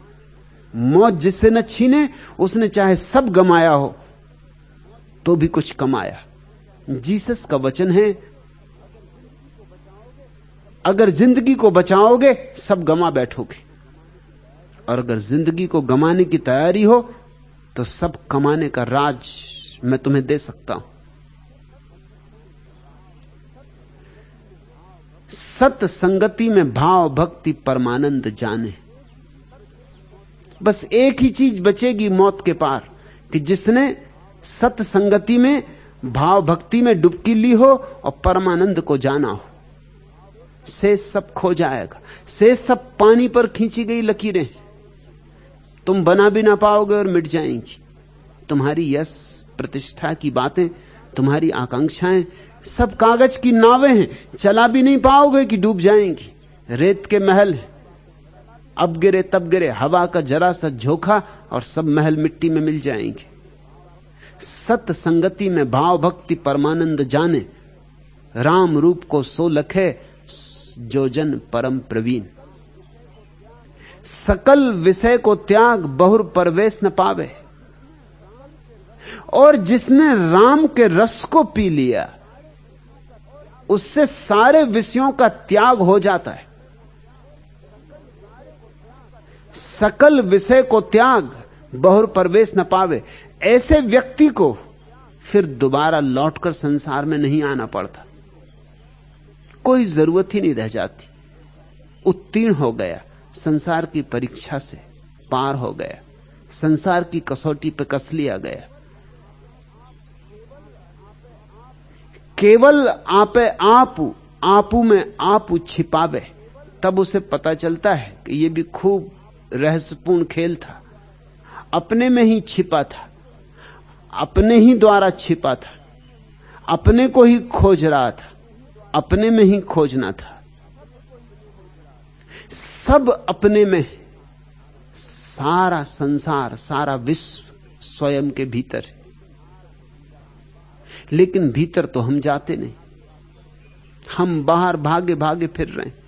मौत जिससे न छीने उसने चाहे सब गंवाया हो तो भी कुछ कमाया। जीसस का वचन है, अगर जिंदगी को बचाओगे सब गंवा बैठोगे, और अगर जिंदगी को गंवाने की तैयारी हो तो सब कमाने का राज मैं तुम्हें दे सकता हूं। सत संगति में भाव भक्ति परमानंद जाने। बस एक ही चीज बचेगी मौत के पार, कि जिसने सत संगति में भाव भक्ति में डुबकी ली हो और परमानंद को जाना हो। से सब खो जाएगा, से सब पानी पर खींची गई लकीरें, तुम बना भी ना पाओगे और मिट जाएंगी। तुम्हारी यश प्रतिष्ठा की बातें, तुम्हारी आकांक्षाएं सब कागज की नावें हैं, चला भी नहीं पाओगे कि डूब जाएंगी। रेत के महल हैं, अब गिरे तब गिरे, हवा का जरा सा झोंका और सब महल मिट्टी में मिल जाएंगे। सत संगति में भाव भक्ति परमानंद जाने, राम रूप को सो लखे, जो जन परम प्रवीण। सकल विषय को त्याग बहुर परवेश न पावे। और जिसने राम के रस को पी लिया उससे सारे विषयों का त्याग हो जाता है। सकल विषय को त्याग बहुर प्रवेश न पावे, ऐसे व्यक्ति को फिर दोबारा लौटकर संसार में नहीं आना पड़ता, कोई जरूरत ही नहीं रह जाती। उत्तीर्ण हो गया, संसार की परीक्षा से पार हो गया, संसार की कसौटी पे कस लिया गया। केवल आपे आपू में आपू छिपावे, तब उसे पता चलता है कि यह भी खूब रहस्यपूर्ण खेल था। अपने में ही छिपा था, अपने ही द्वारा छिपा था, अपने को ही खोज रहा था, अपने में ही खोजना था। सब अपने में, सारा संसार, सारा विश्व स्वयं के भीतर है। लेकिन भीतर तो हम जाते नहीं, हम बाहर भागे भागे फिर रहे हैं।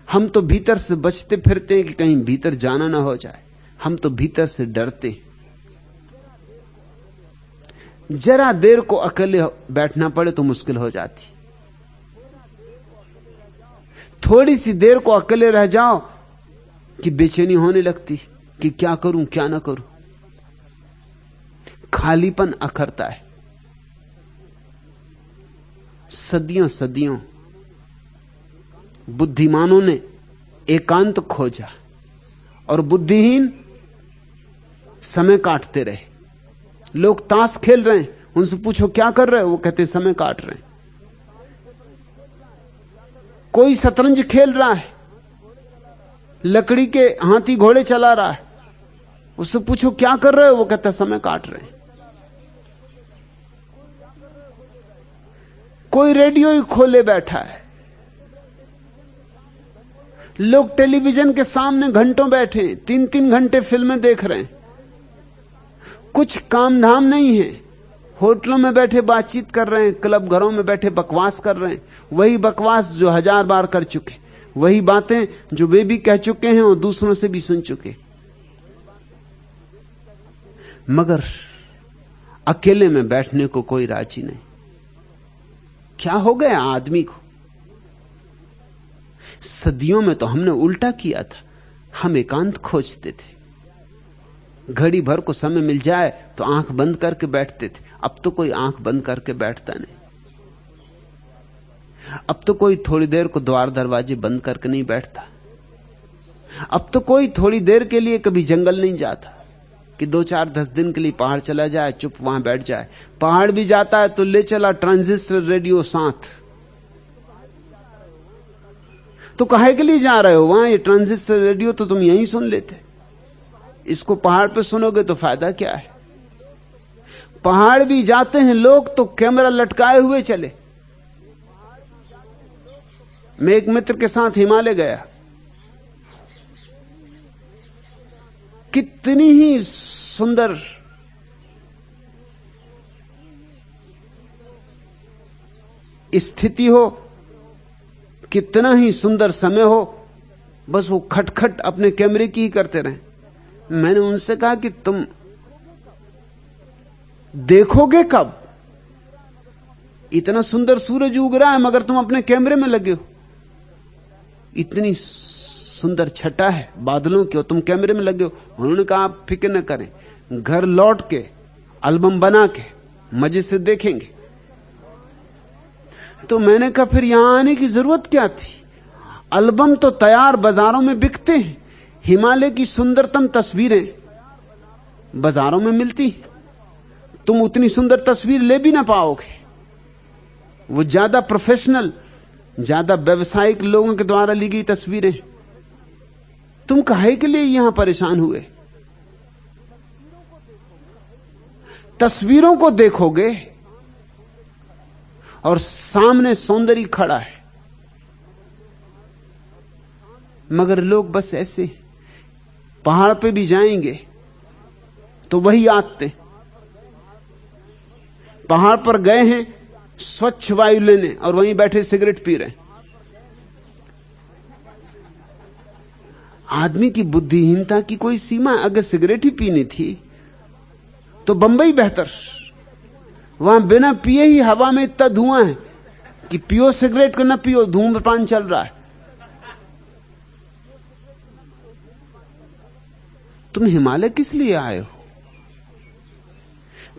हम तो भीतर से बचते फिरते हैं कि कहीं भीतर जाना ना हो जाए। हम तो भीतर से डरते हैं। जरा देर को अकेले बैठना पड़े तो मुश्किल हो जाती, थोड़ी सी देर को अकेले रह जाओ कि बेचैनी होने लगती कि क्या करूं क्या ना करूं। खालीपन अखरता है। सदियों सदियों बुद्धिमानों ने एकांत खोजा और बुद्धिहीन समय काटते रहे। लोग ताश खेल रहे हैं, उनसे पूछो क्या कर रहे हो, वो कहते समय काट रहे हैं। कोई शतरंज खेल रहा है, लकड़ी के हाथी घोड़े चला रहा है, उससे पूछो क्या कर रहे हो, वो कहता समय काट रहे हैं। कोई रेडियो ही खोले बैठा है। लोग टेलीविजन के सामने घंटों बैठे, 3-3 घंटे फिल्में देख रहे हैं। कुछ काम धाम नहीं है, होटलों में बैठे बातचीत कर रहे हैं, क्लब घरों में बैठे बकवास कर रहे हैं। वही बकवास जो 1000 बार कर चुके, वही बातें जो वे भी कह चुके हैं और दूसरों से भी सुन चुके। मगर अकेले में बैठने को कोई राजी नहीं। क्या हो गया आदमी को? सदियों में तो हमने उल्टा किया था। हम एकांत खोजते थे, घड़ी भर को समय मिल जाए तो आंख बंद करके बैठते थे। अब तो कोई आंख बंद करके बैठता नहीं। अब तो कोई थोड़ी देर को द्वार दरवाजे बंद करके नहीं बैठता। अब तो कोई थोड़ी देर के लिए कभी जंगल नहीं जाता कि 2-4-10 दिन के लिए पहाड़ चला जाए, चुप वहां बैठ जाए। पहाड़ भी जाता है तो ले चला ट्रांजिस्टर रेडियो साथ। तो काहे के लिए जा रहे हो वहां? ये ट्रांजिस्टर रेडियो तो तुम यहीं सुन लेते, इसको पहाड़ पे सुनोगे तो फायदा क्या है? पहाड़ भी जाते हैं लोग तो कैमरा लटकाए हुए चले। मैं एक मित्र के साथ हिमालय गया। कितनी ही सुंदर स्थिति हो, कितना ही सुंदर समय हो, बस वो खटखट अपने कैमरे की ही करते रहे। मैंने उनसे कहा कि तुम देखोगे कब? इतना सुंदर सूरज उग रहा है मगर तुम अपने कैमरे में लगे हो। इतनी सुंदर छटा है बादलों की और तुम कैमरे में लगे हो। उन्होंने कहा आप फिक्र न करें, घर लौट के एल्बम बना के मजे से देखेंगे। तो मैंने कहा फिर यहां आने की जरूरत क्या थी? एल्बम तो तैयार बाजारों में बिकते हैं। हिमालय की सुंदरतम तस्वीरें बाजारों में मिलती, तुम उतनी सुंदर तस्वीर ले भी ना पाओगे। वो ज्यादा प्रोफेशनल, ज्यादा व्यवसायिक लोगों के द्वारा ली गई तस्वीरें। तुम काहे के लिए यहां परेशान हुए? तस्वीरों को देखोगे और सामने सौंदर्य खड़ा है। मगर लोग बस ऐसे पहाड़ पे भी जाएंगे तो वही आते। पहाड़ पर गए हैं स्वच्छ वायु लेने और वहीं बैठे सिगरेट पी रहे। आदमी की बुद्धिहीनता की कोई सीमा। अगर सिगरेट ही पीनी थी तो बंबई बेहतर। वहां बिना पिए ही हवा में इतना धुआं है कि पियो सिगरेट को न पियो, धूम्रपान चल रहा है। तुम हिमालय किस लिए आए हो?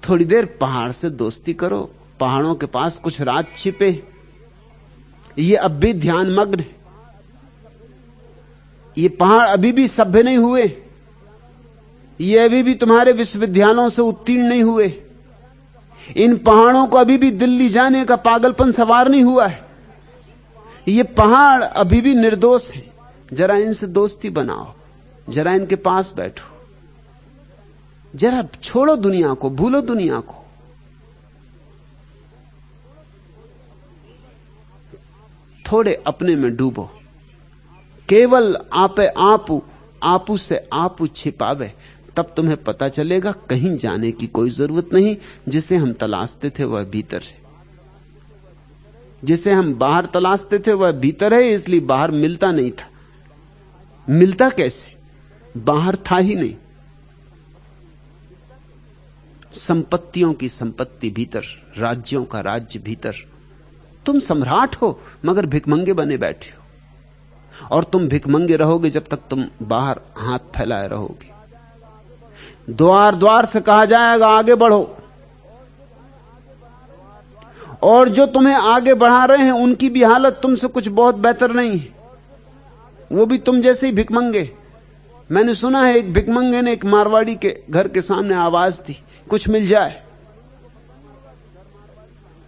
थोड़ी देर पहाड़ से दोस्ती करो। पहाड़ों के पास कुछ राज छिपे, ये अब भी ध्यान मग्न है। ये पहाड़ अभी भी सभ्य नहीं हुए, ये अभी भी तुम्हारे विश्वविद्यालयों से उत्तीर्ण नहीं हुए। इन पहाड़ों को अभी भी दिल्ली जाने का पागलपन सवार नहीं हुआ है। ये पहाड़ अभी भी निर्दोष है। जरा इनसे दोस्ती बनाओ, जरा इनके पास बैठो, जरा छोड़ो दुनिया को, भूलो दुनिया को। थोड़े अपने में डूबो। केवल आपे आपू, आपू से आपू छिपावे, तब तुम्हें पता चलेगा कहीं जाने की कोई जरूरत नहीं। जिसे हम तलाशते थे वह भीतर है, जिसे हम बाहर तलाशते थे वह भीतर है, इसलिए बाहर मिलता नहीं था। मिलता कैसे? बाहर था ही नहीं। संपत्तियों की संपत्ति भीतर, राज्यों का राज्य भीतर। तुम सम्राट हो मगर भिखमंगे बने बैठे हो, और तुम भिखमंगे रहोगे जब तक तुम बाहर हाथ फैलाए रहोगे। द्वार द्वार से कहा जाएगा आगे बढ़ो, और जो तुम्हें आगे बढ़ा रहे हैं उनकी भी हालत तुमसे कुछ बहुत बेहतर नहीं है। वो भी तुम जैसे ही भिखमंगे। मैंने सुना है एक भिखमंगे ने एक मारवाड़ी के घर के सामने आवाज दी, कुछ मिल जाए।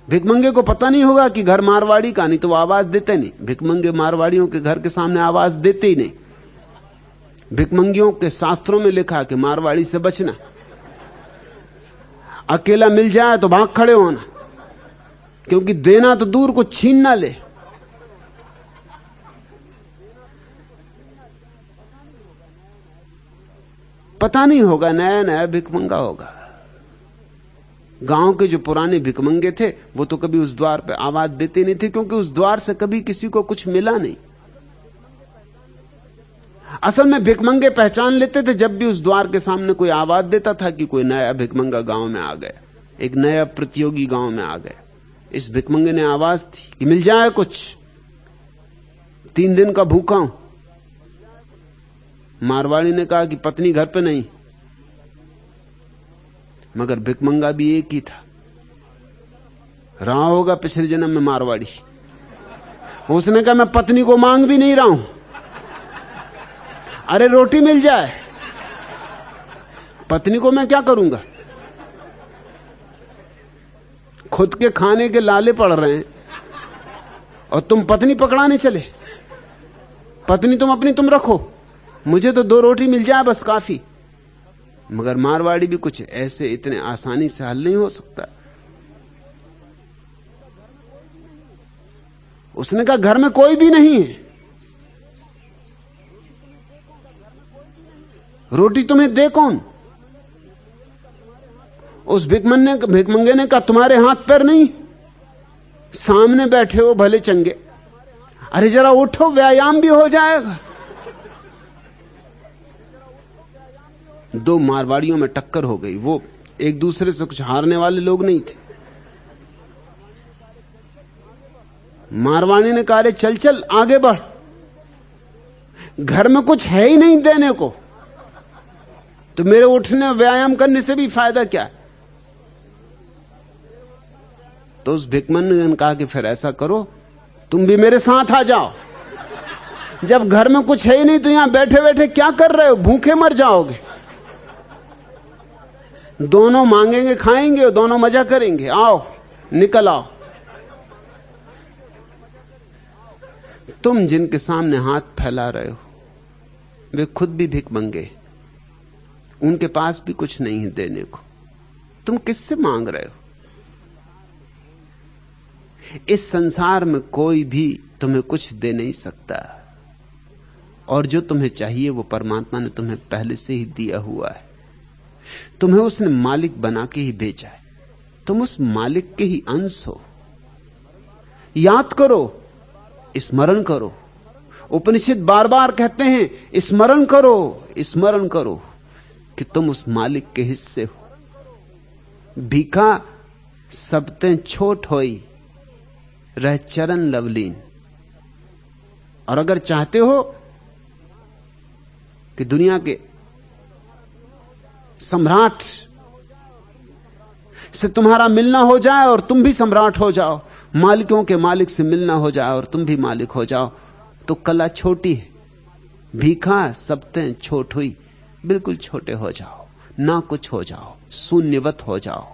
भिखमंगे को पता नहीं होगा कि घर मारवाड़ी का, नहीं तो वो आवाज देते नहीं। भिखमंगे मारवाड़ियों के घर के सामने आवाज देते ही नहीं। भिखमंगियों के शास्त्रों में लिखा कि मारवाड़ी से बचना, अकेला मिल जाए तो भाग खड़े होना, क्योंकि देना तो दूर को छीन ना ले। पता नहीं होगा, नया नया भिखमंगा होगा। गांव के जो पुराने भिखमंगे थे वो तो कभी उस द्वार पे आवाज देते नहीं थे, क्योंकि उस द्वार से कभी किसी को कुछ मिला नहीं। असल में भिखमंगे पहचान लेते थे जब भी उस द्वार के सामने कोई आवाज देता था कि कोई नया भिखमंगा गांव में आ गया, एक नया प्रतियोगी गांव में आ गया। इस भिखमंगे ने आवाज दी कि मिल जाए कुछ, 3 दिन का भूखा हूं। मारवाड़ी ने कहा कि पत्नी घर पे नहीं, मगर भिखमंगा भी एक ही था। रहा होगा पिछले जन्म में मारवाड़ी। उसने कहा मैं पत्नी को मांग भी नहीं रहा हूं, अरे रोटी मिल जाए, पत्नी को मैं क्या करूंगा? खुद के खाने के लाले पड़ रहे हैं और तुम पत्नी पकड़ाने चले। पत्नी तुम अपनी तुम रखो, मुझे तो 2 रोटी मिल जाए बस काफी। मगर मारवाड़ी भी कुछ ऐसे इतने आसानी से हल नहीं हो सकता। उसने कहा घर में कोई भी नहीं है, रोटी तुम्हें दे कौन? उस भिखमंगे ने कहा तुम्हारे हाथ पैर नहीं, सामने बैठे हो भले चंगे, अरे जरा उठो, व्यायाम भी हो जाएगा। 2 मारवाड़ियों में टक्कर हो गई। वो एक दूसरे से कुछ हारने वाले लोग नहीं थे। मारवाड़ी ने कहा अरे चल चल आगे बढ़, घर में कुछ है ही नहीं देने को, तो मेरे उठने व्यायाम करने से भी फायदा क्या है? तो उस भिखमंगे ने कहा कि फिर ऐसा करो, तुम भी मेरे साथ आ जाओ। जब घर में कुछ है ही नहीं तो यहां बैठे बैठे क्या कर रहे हो? भूखे मर जाओगे। दोनों मांगेंगे खाएंगे और दोनों मजा करेंगे। आओ निकल आओ। तुम जिनके सामने हाथ फैला रहे हो वे खुद भी भिखमंगे, उनके पास भी कुछ नहीं है देने को। तुम किससे मांग रहे हो? इस संसार में कोई भी तुम्हें कुछ दे नहीं सकता, और जो तुम्हें चाहिए वो परमात्मा ने तुम्हें पहले से ही दिया हुआ है। तुम्हें उसने मालिक बना के ही भेजा है, तुम उस मालिक के ही अंश हो। याद करो, स्मरण करो। उपनिषद बार बार कहते हैं स्मरण करो, स्मरण करो कि तुम उस मालिक के हिस्से हो। भीखा सबते छोट होई रह चरण लवलीन। और अगर चाहते हो कि दुनिया के सम्राट से तुम्हारा मिलना हो जाए और तुम भी सम्राट हो जाओ, मालिकों के मालिक से मिलना हो जाए और तुम भी मालिक हो जाओ, तो कला छोटी है। भीखा सबते छोट हुई, बिल्कुल छोटे हो जाओ, ना कुछ हो जाओ, शून्यवत हो जाओ,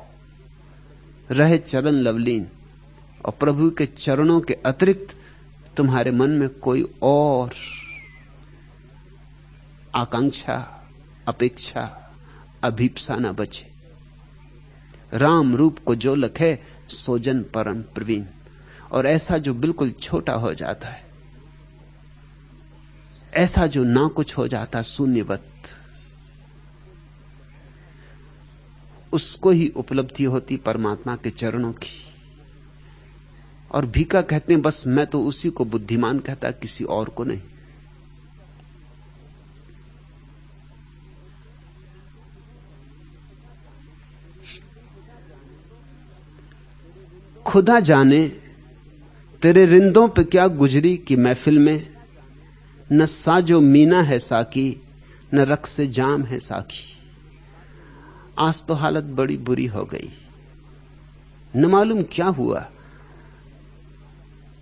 रहे चरण लवलीन, और प्रभु के चरणों के अतिरिक्त तुम्हारे मन में कोई और आकांक्षा, अपेक्षा, अभीप्सा न बचे। राम रूप को जो लखे सोजन परम प्रवीण। और ऐसा जो बिल्कुल छोटा हो जाता है, ऐसा जो ना कुछ हो जाता शून्यवत, उसको ही उपलब्धि होती परमात्मा के चरणों की। और भीखा कहते हैं बस मैं तो उसी को बुद्धिमान कहता, किसी और को नहीं। खुदा जाने तेरे रिंदों पे क्या गुजरी की महफिल में, न साजो मीना है साकी, न रक्स जाम है साकी। आज तो हालत बड़ी बुरी हो गई, न मालूम क्या हुआ,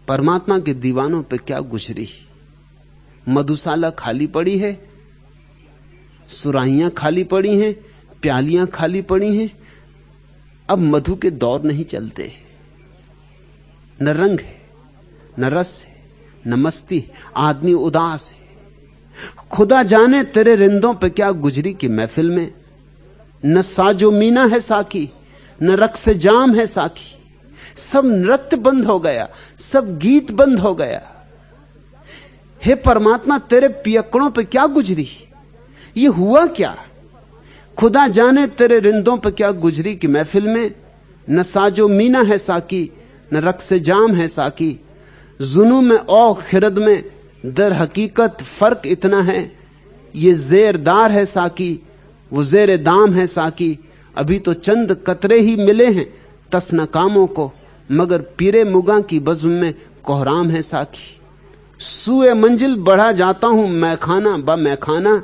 परमात्मा के दीवानों पे क्या गुजरी। मधुशाला खाली पड़ी है, सुराहियां खाली पड़ी हैं, प्यालियां खाली पड़ी हैं, अब मधु के दौर नहीं चलते। न रंग है, न रस है, न मस्ती है, आदमी उदास है। खुदा जाने तेरे रिंदों पे क्या गुजरी की महफिल में, न साजो मीना है साकी, न रक्स जाम है साकी। सब नृत्य बंद हो गया, सब गीत बंद हो गया। हे परमात्मा तेरे पियक्कड़ों पे क्या गुजरी, ये हुआ क्या। खुदा जाने तेरे रिंदों पे क्या गुजरी की महफिल में, न साजो मीना है साकी, न रक्स जाम है साकी। जुनू में और खिरद में दर हकीकत फर्क इतना है, ये जेरदार है साकी, वो जेर दाम है साकी। अभी तो चंद कतरे ही मिले हैं तसनकामों को, मगर पीरे मुगा की बज़्म में कोहराम है साकी। सूए मंजिल बढ़ा जाता हूं मैखाना ब मैखाना,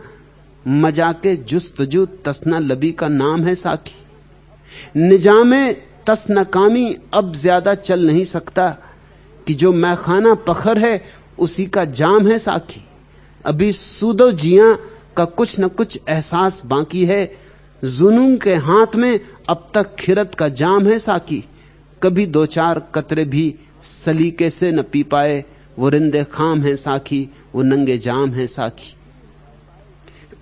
मजाके जुस्तजू तसना लबी का नाम है साकी। निजामे तसनकामी अब ज्यादा चल नहीं सकता, कि जो मैखाना पखर है उसी का जाम है साकी। अभी सूदो जियां का कुछ न कुछ एहसास बाकी है, जुनून के हाथ में अब तक खिरत का जाम है साकी। कभी दो चार कतरे भी सलीके से न पी पाए, वो रिंदे खाम है साकी, वो नंगे जाम है साकी।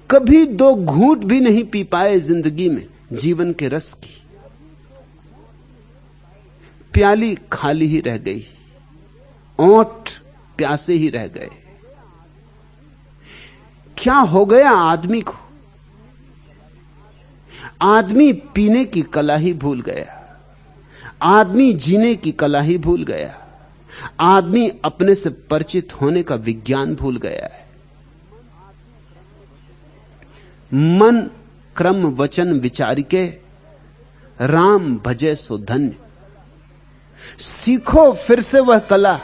कभी दो घूंट भी नहीं पी पाए जिंदगी में जीवन के रस की, प्याली खाली ही रह गई, ओंठ प्यासे ही रह गए। क्या हो गया आदमी को, आदमी पीने की कला ही भूल गया, आदमी जीने की कला ही भूल गया, आदमी अपने से परिचित होने का विज्ञान भूल गया है। मन क्रम वचन विचार के राम भजे सो धन्य। सीखो फिर से वह कला,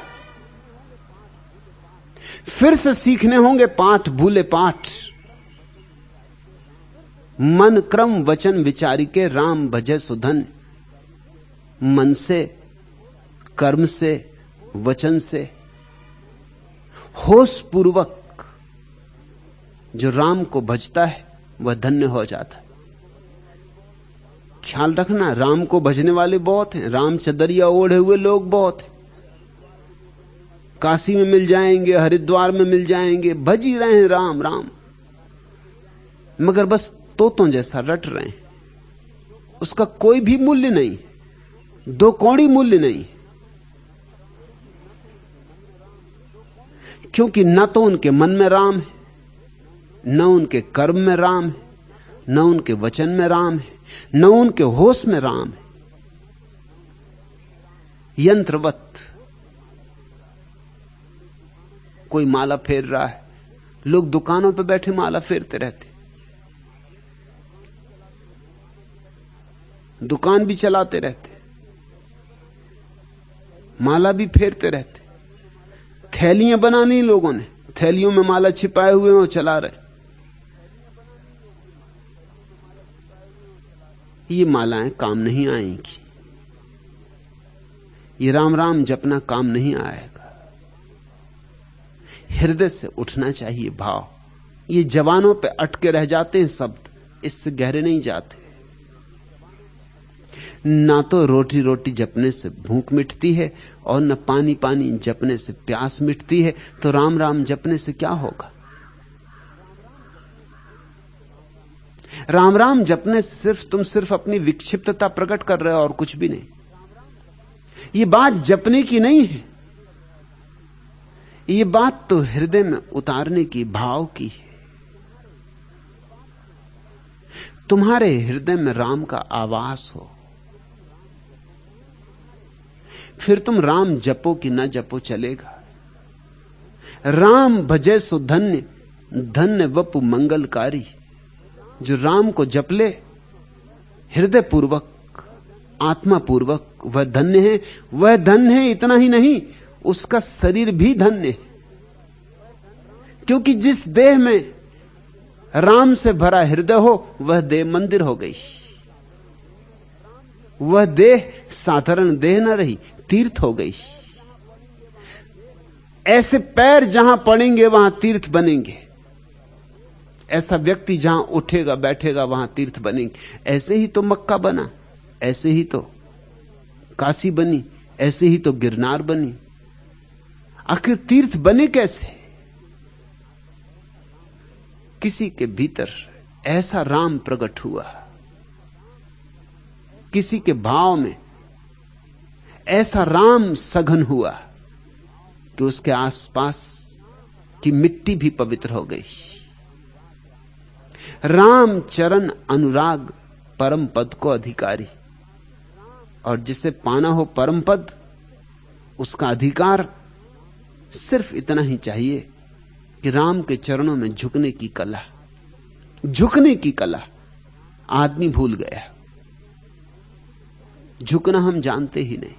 फिर से सीखने होंगे पाठ, भूले पाठ। मन क्रम वचन विचारी के राम भजे सुधन। मन से, कर्म से, वचन से होश पूर्वक जो राम को भजता है वह धन्य हो जाता है। ख्याल रखना, राम को भजने वाले बहुत हैं, राम चदरिया ओढ़े हुए लोग बहुत हैं। काशी में मिल जाएंगे, हरिद्वार में मिल जाएंगे, भज ही रहे हैं राम राम, मगर बस तोतों जैसा रट रहे हैं। उसका कोई भी मूल्य नहीं, दो कौड़ी मूल्य नहीं, क्योंकि न तो उनके मन में राम है, न उनके कर्म में राम है, न उनके वचन में राम है, न उनके होश में राम है। यंत्रवत कोई माला फेर रहा है, लोग दुकानों पर बैठे माला फेरते रहते, दुकान भी चलाते रहते, माला भी फेरते रहते। थैलियां बनानी लोगों ने, थैलियों में माला छिपाए हुए और चला रहे। ये मालाएं काम नहीं आएंगी, ये राम राम जपना काम नहीं आएगा। हृदय से उठना चाहिए भाव। ये जवानों पे अटके रह जाते हैं शब्द, इससे गहरे नहीं जाते। ना तो रोटी रोटी जपने से भूख मिटती है और न पानी पानी जपने से प्यास मिटती है, तो राम राम जपने से क्या होगा? राम राम जपने से तुम सिर्फ अपनी विक्षिप्तता प्रकट कर रहे हो और कुछ भी नहीं। ये बात जपने की नहीं है, ये बात तो हृदय में उतारने की, भाव की है। तुम्हारे हृदय में राम का आवास हो, फिर तुम राम जपो कि न जपो चलेगा। राम भजे सो धन्य, धन्य वपु मंगलकारी। जो राम को जप ले हृदय पूर्वक, आत्मा पूर्वक, वह धन्य है। वह धन्य है इतना ही नहीं, उसका शरीर भी धन्य है, क्योंकि जिस देह में राम से भरा हृदय हो वह देह मंदिर हो गई। वह देह साधारण देह न रही, तीर्थ हो गई। ऐसे पैर जहां पड़ेंगे वहां तीर्थ बनेंगे, ऐसा व्यक्ति जहां उठेगा बैठेगा वहां तीर्थ बनेंगे। ऐसे ही तो मक्का बना, ऐसे ही तो काशी बनी, ऐसे ही तो गिरनार बनी। आखिर तीर्थ बने कैसे? किसी के भीतर ऐसा राम प्रकट हुआ, किसी के भाव में ऐसा राम सघन हुआ कि उसके आसपास की मिट्टी भी पवित्र हो गई। राम चरण अनुराग परम पद को अधिकारी, और जिसे पाना हो परम पद, उसका अधिकार सिर्फ इतना ही चाहिए कि राम के चरणों में झुकने की कला। झुकने की कला आदमी भूल गया, झुकना हम जानते ही नहीं।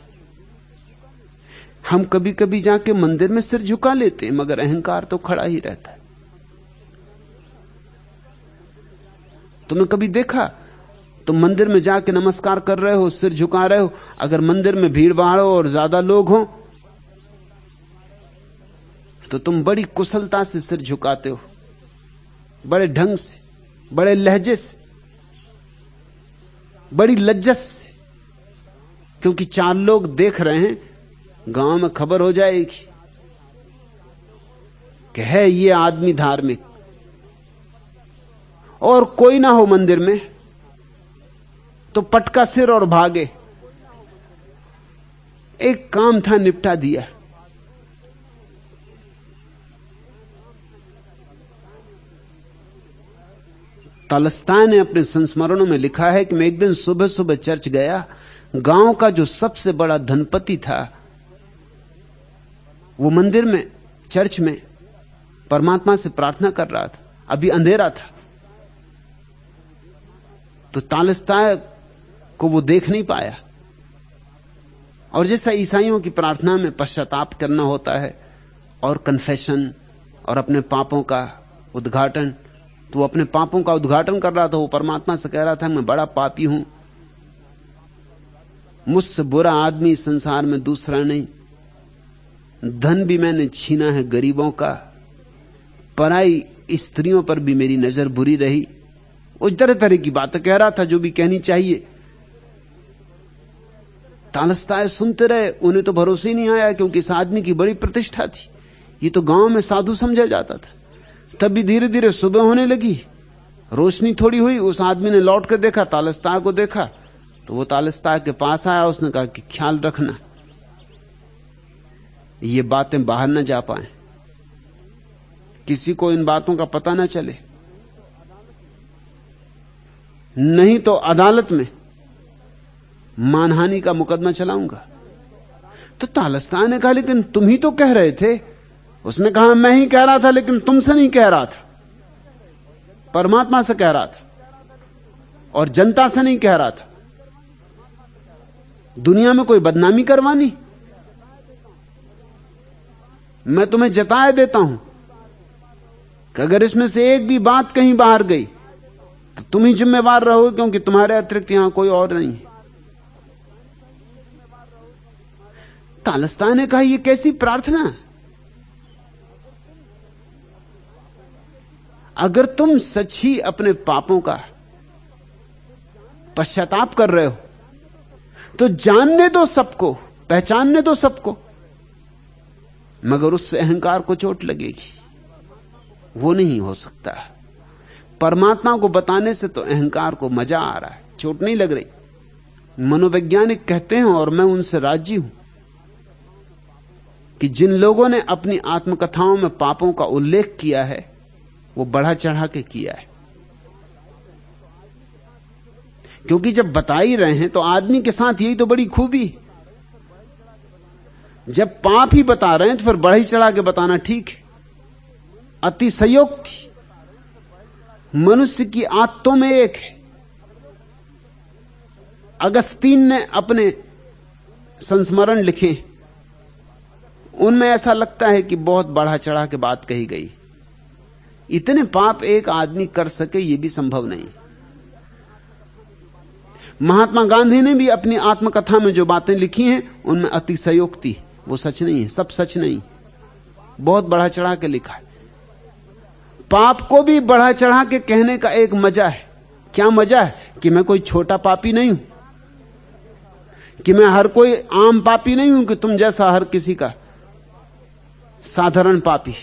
हम कभी कभी जाके मंदिर में सिर झुका लेते हैं, मगर अहंकार तो खड़ा ही रहता है। तुमने कभी देखा तुम मंदिर में जाके नमस्कार कर रहे हो, सिर झुका रहे हो, अगर मंदिर में भीड़ भाड़ हो और ज्यादा लोग हो तो तुम बड़ी कुशलता से सिर झुकाते हो, बड़े ढंग से, बड़े लहजे से, बड़ी लज्जत से, क्योंकि 4 लोग देख रहे हैं, गांव में खबर हो जाएगी कि है ये आदमी धार्मिक। और कोई ना हो मंदिर में तो पटका सिर और भागे। एक काम था, निपटा दिया। तालस्ताय ने अपने संस्मरणों में लिखा है कि मैं एक दिन सुबह सुबह चर्च गया। गांव का जो सबसे बड़ा धनपति था वो मंदिर में, चर्च में परमात्मा से प्रार्थना कर रहा था। अभी अंधेरा था, तो तालस्ताय को वो देख नहीं पाया। और जैसा ईसाइयों की प्रार्थना में पश्चाताप करना होता है और कन्फेशन और अपने पापों का उद्घाटन, तो वो अपने पापों का उद्घाटन कर रहा था। वो परमात्मा से कह रहा था, मैं बड़ा पापी हूं, मुझसे बुरा आदमी संसार में दूसरा नहीं। धन भी मैंने छीना है गरीबों का, पराई स्त्रियों पर भी मेरी नजर बुरी रही। उस तरह तरह की बातें कह रहा था जो भी कहनी चाहिए। तालस्ताय सुनते रहे, उन्हें तो भरोसे ही नहीं आया, क्योंकि इस आदमी की बड़ी प्रतिष्ठा थी। ये तो गांव में साधु समझा जाता था। तभी धीरे धीरे सुबह होने लगी, रोशनी थोड़ी हुई। उस आदमी ने लौट कर देखा, तालस्ताय को देखा, तो वो तालस्ताय के पास आया। उसने कहा कि ख्याल रखना ये बातें बाहर न जा पाए, किसी को इन बातों का पता न चले, नहीं तो अदालत में मानहानि का मुकदमा चलाऊंगा। तो तालस्ताय ने कहा, लेकिन तुम ही तो कह रहे थे। उसने कहा, मैं ही कह रहा था, लेकिन तुमसे नहीं कह रहा था, परमात्मा से कह रहा था और जनता से नहीं कह रहा था। दुनिया में कोई बदनामी करवानी? मैं तुम्हें जताए देता हूं कि अगर इसमें से एक भी बात कहीं बाहर गई तो तुम ही जिम्मेवार रहोगे, क्योंकि तुम्हारे अतिरिक्त यहां कोई और नहीं है। तालस्तान ने कहा, यह कैसी प्रार्थना? अगर तुम सच ही अपने पापों का पश्चाताप कर रहे हो तो जानने दो सबको, पहचानने दो सबको, मगर उससे अहंकार को चोट लगेगी। वो नहीं हो सकता। परमात्मा को बताने से तो अहंकार को मजा आ रहा है, चोट नहीं लग रही। मनोवैज्ञानिक कहते हैं, और मैं उनसे राजी हूं, कि जिन लोगों ने अपनी आत्मकथाओं में पापों का उल्लेख किया है वो बढ़ा चढ़ा के किया है। क्योंकि जब बता ही रहे हैं तो आदमी के साथ यही तो बड़ी खूबी। जब पाप ही बता रहे हैं तो फिर बढ़ी चढ़ा के बताना ठीक है। अतिशयोक्ति मनुष्य की आदतों में एक है। अगस्तीन ने अपने संस्मरण लिखे, उनमें ऐसा लगता है कि बहुत बढ़ा चढ़ा के बात कही गई। इतने पाप एक आदमी कर सके यह भी संभव नहीं। महात्मा गांधी ने भी अपनी आत्मकथा में जो बातें लिखी हैं उनमें अतिशयोक्ति, वो सच नहीं है, सब सच नहीं, बहुत बढ़ा चढ़ा के लिखा है। पाप को भी बढ़ा चढ़ा के कहने का एक मजा है। क्या मजा है? कि मैं कोई छोटा पापी नहीं हूं, कि मैं हर कोई आम पापी नहीं हूं, कि तुम जैसा हर किसी का साधारण पापी,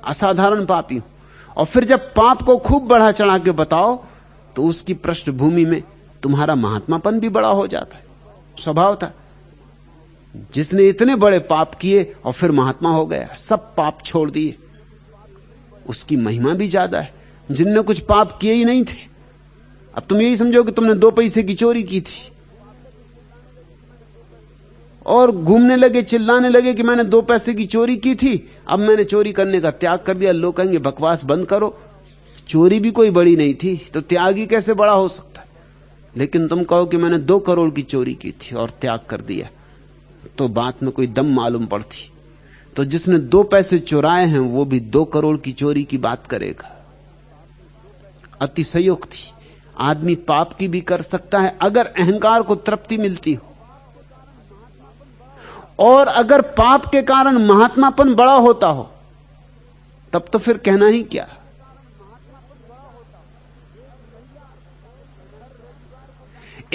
असाधारण पापी हूं। और फिर जब पाप को खूब बढ़ा चढ़ा के बताओ तो उसकी पृष्ठभूमि में तुम्हारा महात्मापन भी बड़ा हो जाता है। स्वभाव था, जिसने इतने बड़े पाप किए और फिर महात्मा हो गया, सब पाप छोड़ दिए, उसकी महिमा भी ज्यादा है। जिनने कुछ पाप किए ही नहीं थे, अब तुम यही समझो कि तुमने 2 पैसे की चोरी की थी और घूमने लगे, चिल्लाने लगे कि मैंने 2 पैसे की चोरी की थी, अब मैंने चोरी करने का त्याग कर दिया। लोग कहेंगे बकवास बंद करो, चोरी भी कोई बड़ी नहीं थी तो त्याग ही कैसे बड़ा हो सकता है। लेकिन तुम कहो कि मैंने 2 करोड़ की चोरी की थी और त्याग कर दिया, तो बात में कोई दम मालूम पड़ती। तो जिसने 2 पैसे चुराए हैं वो भी 2 करोड़ की चोरी की बात करेगा। अतिशयोक्ति। आदमी पाप की भी कर सकता है अगर अहंकार को तृप्ति मिलती हो, और अगर पाप के कारण महात्मापन बड़ा होता हो तब तो फिर कहना ही क्या।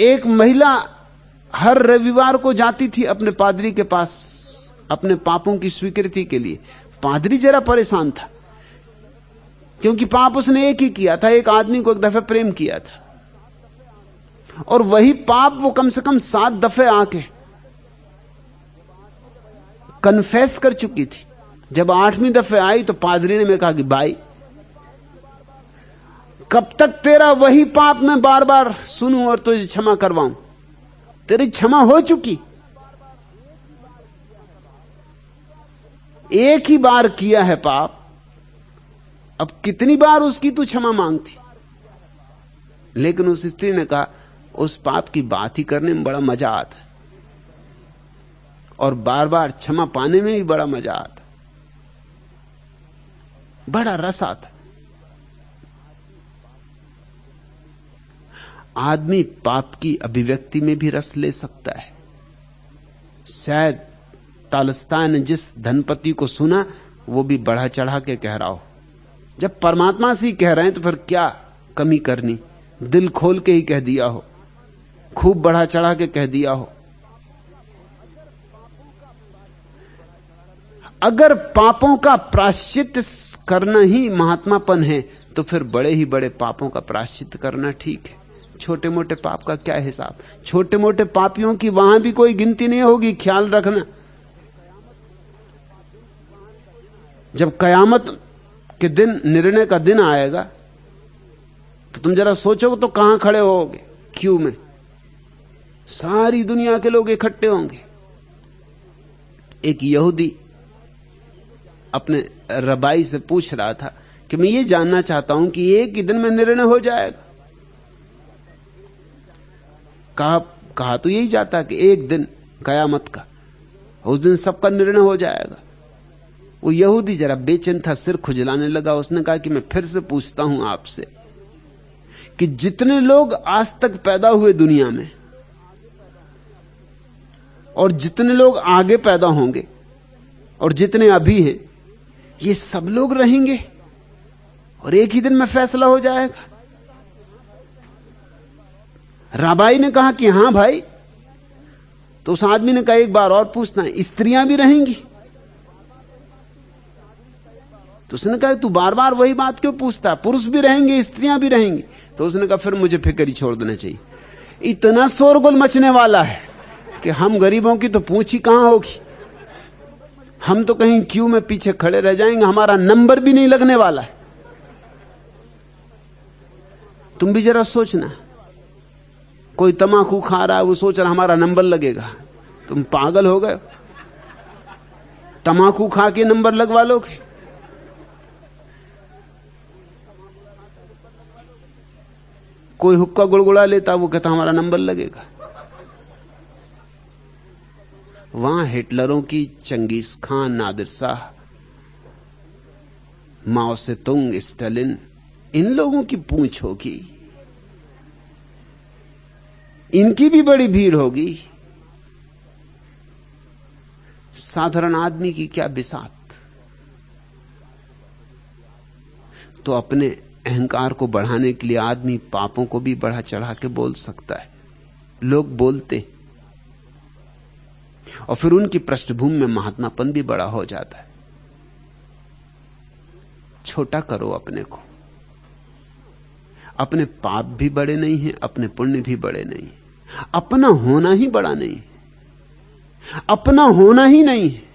एक महिला हर रविवार को जाती थी अपने पादरी के पास अपने पापों की स्वीकृति के लिए। पादरी जरा परेशान था, क्योंकि पाप उसने एक ही किया था, एक आदमी को एक दफे प्रेम किया था, और वही पाप वो कम से कम 7 दफे आके कन्फेस कर चुकी थी। जब 8वीं दफे आई तो पादरी ने मैं कहा कि भाई, कब तक तेरा वही पाप मैं बार बार सुनूं और तुझे क्षमा करवाऊं? तेरी क्षमा हो चुकी, एक ही बार किया है पाप, अब कितनी बार उसकी तू क्षमा मांगती? लेकिन उस स्त्री ने कहा उस पाप की बात ही करने में बड़ा मजा आता है, और बार बार क्षमा पाने में भी बड़ा मजा आता, बड़ा रस आता। आदमी पाप की अभिव्यक्ति में भी रस ले सकता है। शायद तालस्तान ने जिस धनपति को सुना वो भी बढ़ा चढ़ा के कह रहा हो। जब परमात्मा से ही कह रहे हैं तो फिर क्या कमी करनी, दिल खोल के ही कह दिया हो, खूब बढ़ा चढ़ा के कह दिया हो। अगर पापों का प्रायश्चित करना ही महात्मापन है तो फिर बड़े ही बड़े पापों का प्रायश्चित करना ठीक है। छोटे मोटे पाप का क्या हिसाब? छोटे मोटे पापियों की वहां भी कोई गिनती नहीं होगी, ख्याल रखना। जब कयामत के दिन निर्णय का दिन आएगा तो तुम जरा सोचोगे तो कहां खड़े होगे? क्यू में सारी दुनिया के लोग इकट्ठे होंगे। एक यहूदी अपने रबाई से पूछ रहा था कि मैं ये जानना चाहता हूं कि एक ही दिन में निर्णय हो जाएगा? कहा तो यही जाता कि एक दिन कयामत का, उस दिन सबका निर्णय हो जाएगा। वो यहूदी जरा बेचैन था, सिर खुजलाने लगा। उसने कहा कि मैं फिर से पूछता हूं आपसे कि जितने लोग आज तक पैदा हुए दुनिया में और जितने लोग आगे पैदा होंगे और जितने अभी हैं, ये सब लोग रहेंगे और एक ही दिन में फैसला हो जाएगा। राबाई ने कहा कि हां भाई। तो उस आदमी ने कहा एक बार और पूछना है, स्त्रियां भी रहेंगी? तो उसने कहा तू बार बार वही बात क्यों पूछता है, पुरुष भी रहेंगे स्त्रियां भी रहेंगी। तो उसने कहा फिर मुझे फिक्र ही छोड़ देना चाहिए, इतना शोरगुल मचने वाला है कि हम गरीबों की तो पूछ ही कहां होगी। हम तो कहीं क्यू में पीछे खड़े रह जाएंगे, हमारा नंबर भी नहीं लगने वाला है। तुम भी जरा सोचना, कोई तमाकू खा रहा है, वो सोच रहा हमारा नंबर लगेगा। तुम पागल हो गए? तमाकू खा के नंबर लगवा लोगे? कोई हुक्का गुड़गुड़ा लेता, वो कहता हमारा नंबर लगेगा। वहां हिटलरों की, चंगेज खान, नादिर शाह, माओ से तुंग, स्टालिन, इन लोगों की पूंछ होगी, इनकी भी बड़ी भीड़ होगी। साधारण आदमी की क्या बिसात। तो अपने अहंकार को बढ़ाने के लिए आदमी पापों को भी बढ़ा चढ़ा के बोल सकता है। लोग बोलते और फिर उनकी पृष्ठभूमि में महात्मापन भी बड़ा हो जाता है। छोटा करो अपने को। अपने पाप भी बड़े नहीं हैं, अपने पुण्य भी बड़े नहीं हैं। अपना होना ही बड़ा नहीं है, अपना होना ही नहीं है।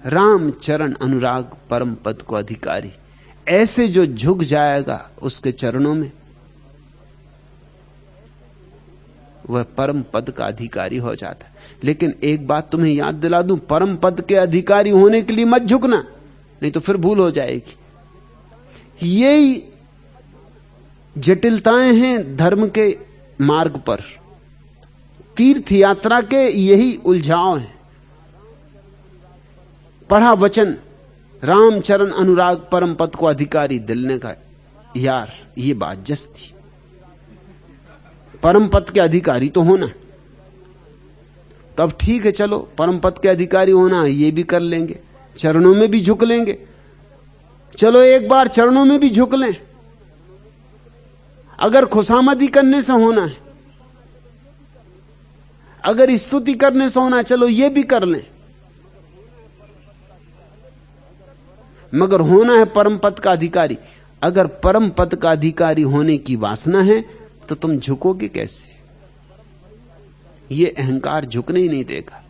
राम चरण अनुराग परम पद को अधिकारी, ऐसे जो झुक जाएगा उसके चरणों में, वह परम पद का अधिकारी हो जाता है। लेकिन एक बात तुम्हें याद दिला दूं, परम पद के अधिकारी होने के लिए मत झुकना, नहीं तो फिर भूल हो जाएगी। यही जटिलताएं हैं धर्म के मार्ग पर, तीर्थ यात्रा के यही उलझाव हैं। पढ़ा वचन राम चरण अनुराग परम पद को अधिकारी, दिल ने कहा यार ये बात जस थी, परम पद के अधिकारी तो होना। तो अब ठीक है, चलो परम पद के अधिकारी होना ये भी कर लेंगे, चरणों में भी झुक लेंगे। चलो एक बार चरणों में भी झुक लें। अगर खुशामदी करने से होना है, अगर स्तुति करने से होना है, चलो ये भी कर लें। मगर होना है परम पद का अधिकारी। अगर परम पद का अधिकारी होने की वासना है तो तुम झुकोगे कैसे? ये अहंकार झुकने ही नहीं देगा।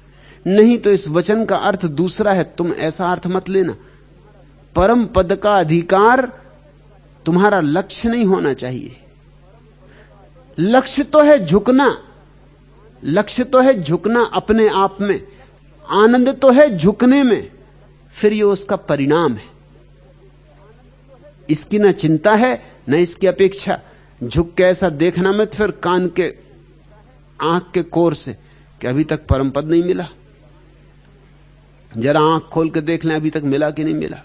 नहीं तो इस वचन का अर्थ दूसरा है, तुम ऐसा अर्थ मत लेना। परम पद का अधिकार तुम्हारा लक्ष्य नहीं होना चाहिए। लक्ष्य तो है झुकना, लक्ष्य तो है झुकना अपने आप में, आनंद तो है झुकने में, फिर ये उसका परिणाम है। इसकी न चिंता है न इसकी अपेक्षा। झुक के ऐसा देखना मत फिर कान के, आंख के कोर से कि अभी तक परम पद नहीं मिला। जरा आंख खोल के देख लें अभी तक मिला कि नहीं मिला।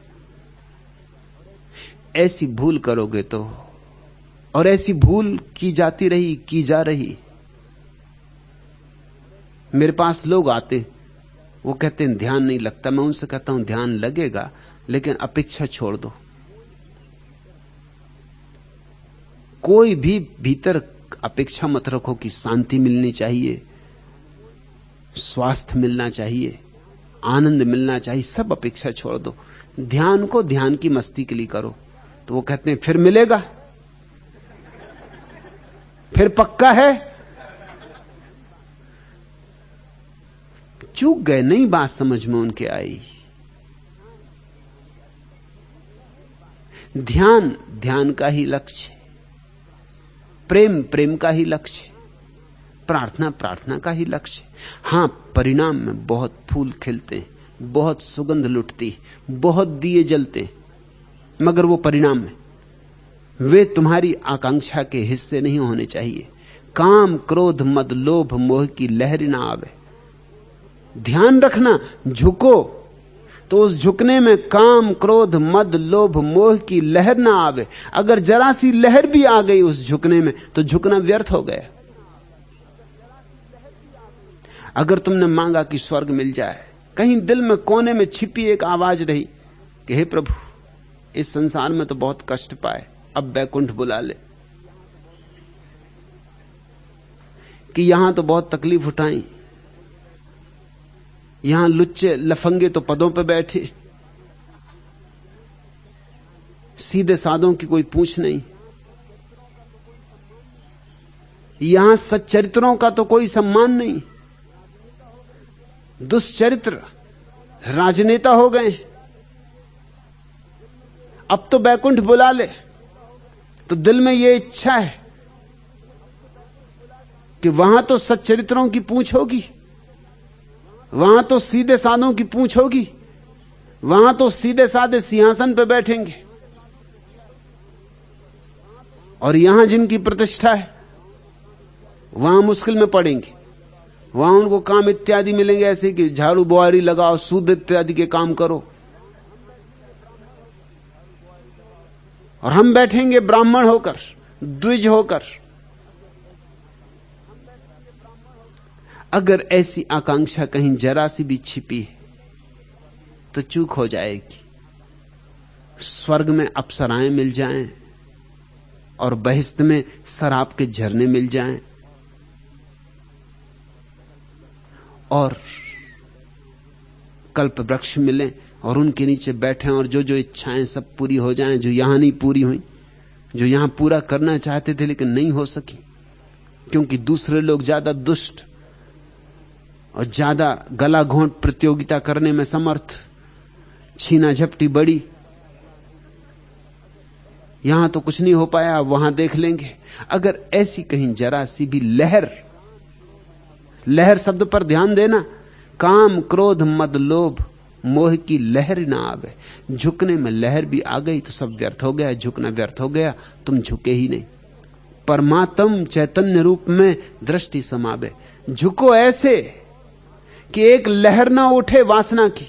ऐसी भूल करोगे तो, और ऐसी भूल की जाती रही, की जा रही। मेरे पास लोग आते, वो कहते हैं ध्यान नहीं लगता। मैं उनसे कहता हूं ध्यान लगेगा, लेकिन अपेक्षा छोड़ दो। कोई भी भीतर अपेक्षा मत रखो कि शांति मिलनी चाहिए, स्वास्थ्य मिलना चाहिए, आनंद मिलना चाहिए। सब अपेक्षा छोड़ दो। ध्यान को ध्यान की मस्ती के लिए करो। तो वो कहते हैं फिर मिलेगा, फिर पक्का है। चूक गए, नई बात समझ में उनके आई। ध्यान ध्यान का ही लक्ष्य है, प्रेम प्रेम का ही लक्ष्य, प्रार्थना प्रार्थना का ही लक्ष्य। हां, परिणाम में बहुत फूल खिलते हैं, बहुत सुगंध लुटती, बहुत दिए जलते, मगर वो परिणाम में, वे तुम्हारी आकांक्षा के हिस्से नहीं होने चाहिए। काम क्रोध मद लोभ मोह की लहर ना आवे। ध्यान रखना, झुको, तो उस झुकने में काम, क्रोध, मद, लोभ, मोह की लहर ना आवे। अगर जरा सी लहर भी आ गई उस झुकने में तो झुकना व्यर्थ हो गया। अगर तुमने मांगा कि स्वर्ग मिल जाए, कहीं दिल में कोने में छिपी एक आवाज रही कि हे प्रभु, इस संसार में तो बहुत कष्ट पाए, अब बैकुंठ बुला ले, कि यहां तो बहुत तकलीफ उठाई, यहां लुच्चे लफंगे तो पदों पे बैठे, सीधे साधों की कोई पूछ नहीं, यहां सच्चरित्रों का तो कोई सम्मान नहीं, दुष्चरित्र राजनेता हो गए, अब तो बैकुंठ बुला ले। तो दिल में यह इच्छा है कि वहां तो सच्चरित्रों की पूछ होगी, वहां तो सीधे साधों की पूछ होगी, वहां तो सीधे साधे सिंहासन पर बैठेंगे, और यहां जिनकी प्रतिष्ठा है वहां मुश्किल में पड़ेंगे। वहां उनको काम इत्यादि मिलेंगे, ऐसे कि झाड़ू बुआरी लगाओ, सूद इत्यादि के काम करो, और हम बैठेंगे ब्राह्मण होकर, द्विज होकर। अगर ऐसी आकांक्षा कहीं जरा सी भी छिपी है तो चूक हो जाएगी। स्वर्ग में अप्सराएं मिल जाएं और बहिश्त में शराब के झरने मिल जाएं और कल्प वृक्ष मिले और उनके नीचे बैठे और जो जो इच्छाएं सब पूरी हो जाएं, जो यहां नहीं पूरी हुई, जो यहां पूरा करना चाहते थे लेकिन नहीं हो सकी, क्योंकि दूसरे लोग ज्यादा दुष्ट और ज्यादा गला घोंट प्रतियोगिता करने में समर्थ, छीना झपटी बड़ी, यहां तो कुछ नहीं हो पाया, वहां देख लेंगे। अगर ऐसी कहीं जरा सी भी लहर, लहर शब्द पर ध्यान देना, काम, क्रोध, मद, लोभ, मोह की लहर ना आवे, झुकने में लहर भी आ गई तो सब व्यर्थ हो गया, झुकना व्यर्थ हो गया, तुम झुके ही नहीं। परमात्म चैतन्य रूप में दृष्टि समावे, झुको ऐसे कि एक लहर ना उठे वासना की,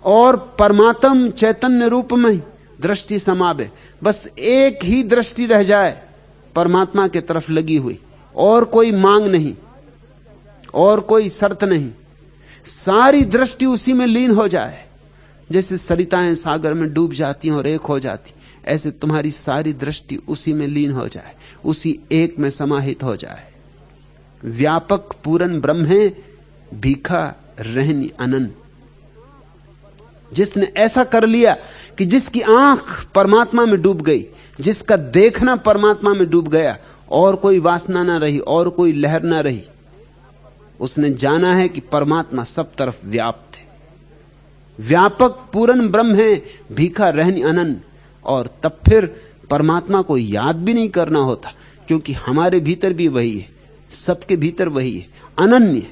और परमात्म चैतन्य रूप में दृष्टि समावे, बस एक ही दृष्टि रह जाए परमात्मा के तरफ लगी हुई, और कोई मांग नहीं और कोई शर्त नहीं, सारी दृष्टि उसी में लीन हो जाए। जैसे सरिताएं सागर में डूब जाती हैं और एक हो जाती, ऐसे तुम्हारी सारी दृष्टि उसी में लीन हो जाए, उसी एक में समाहित हो जाए। व्यापक पूर्ण ब्रह्म है, भीखा रहनी अनंत। जिसने ऐसा कर लिया कि जिसकी आंख परमात्मा में डूब गई, जिसका देखना परमात्मा में डूब गया, और कोई वासना ना रही और कोई लहर ना रही, उसने जाना है कि परमात्मा सब तरफ व्याप्त है। व्यापक पूर्ण ब्रह्म है, भीखा रहनी अनंत। और तब फिर परमात्मा को याद भी नहीं करना होता, क्योंकि हमारे भीतर भी वही है, सबके भीतर वही है, अनन्य।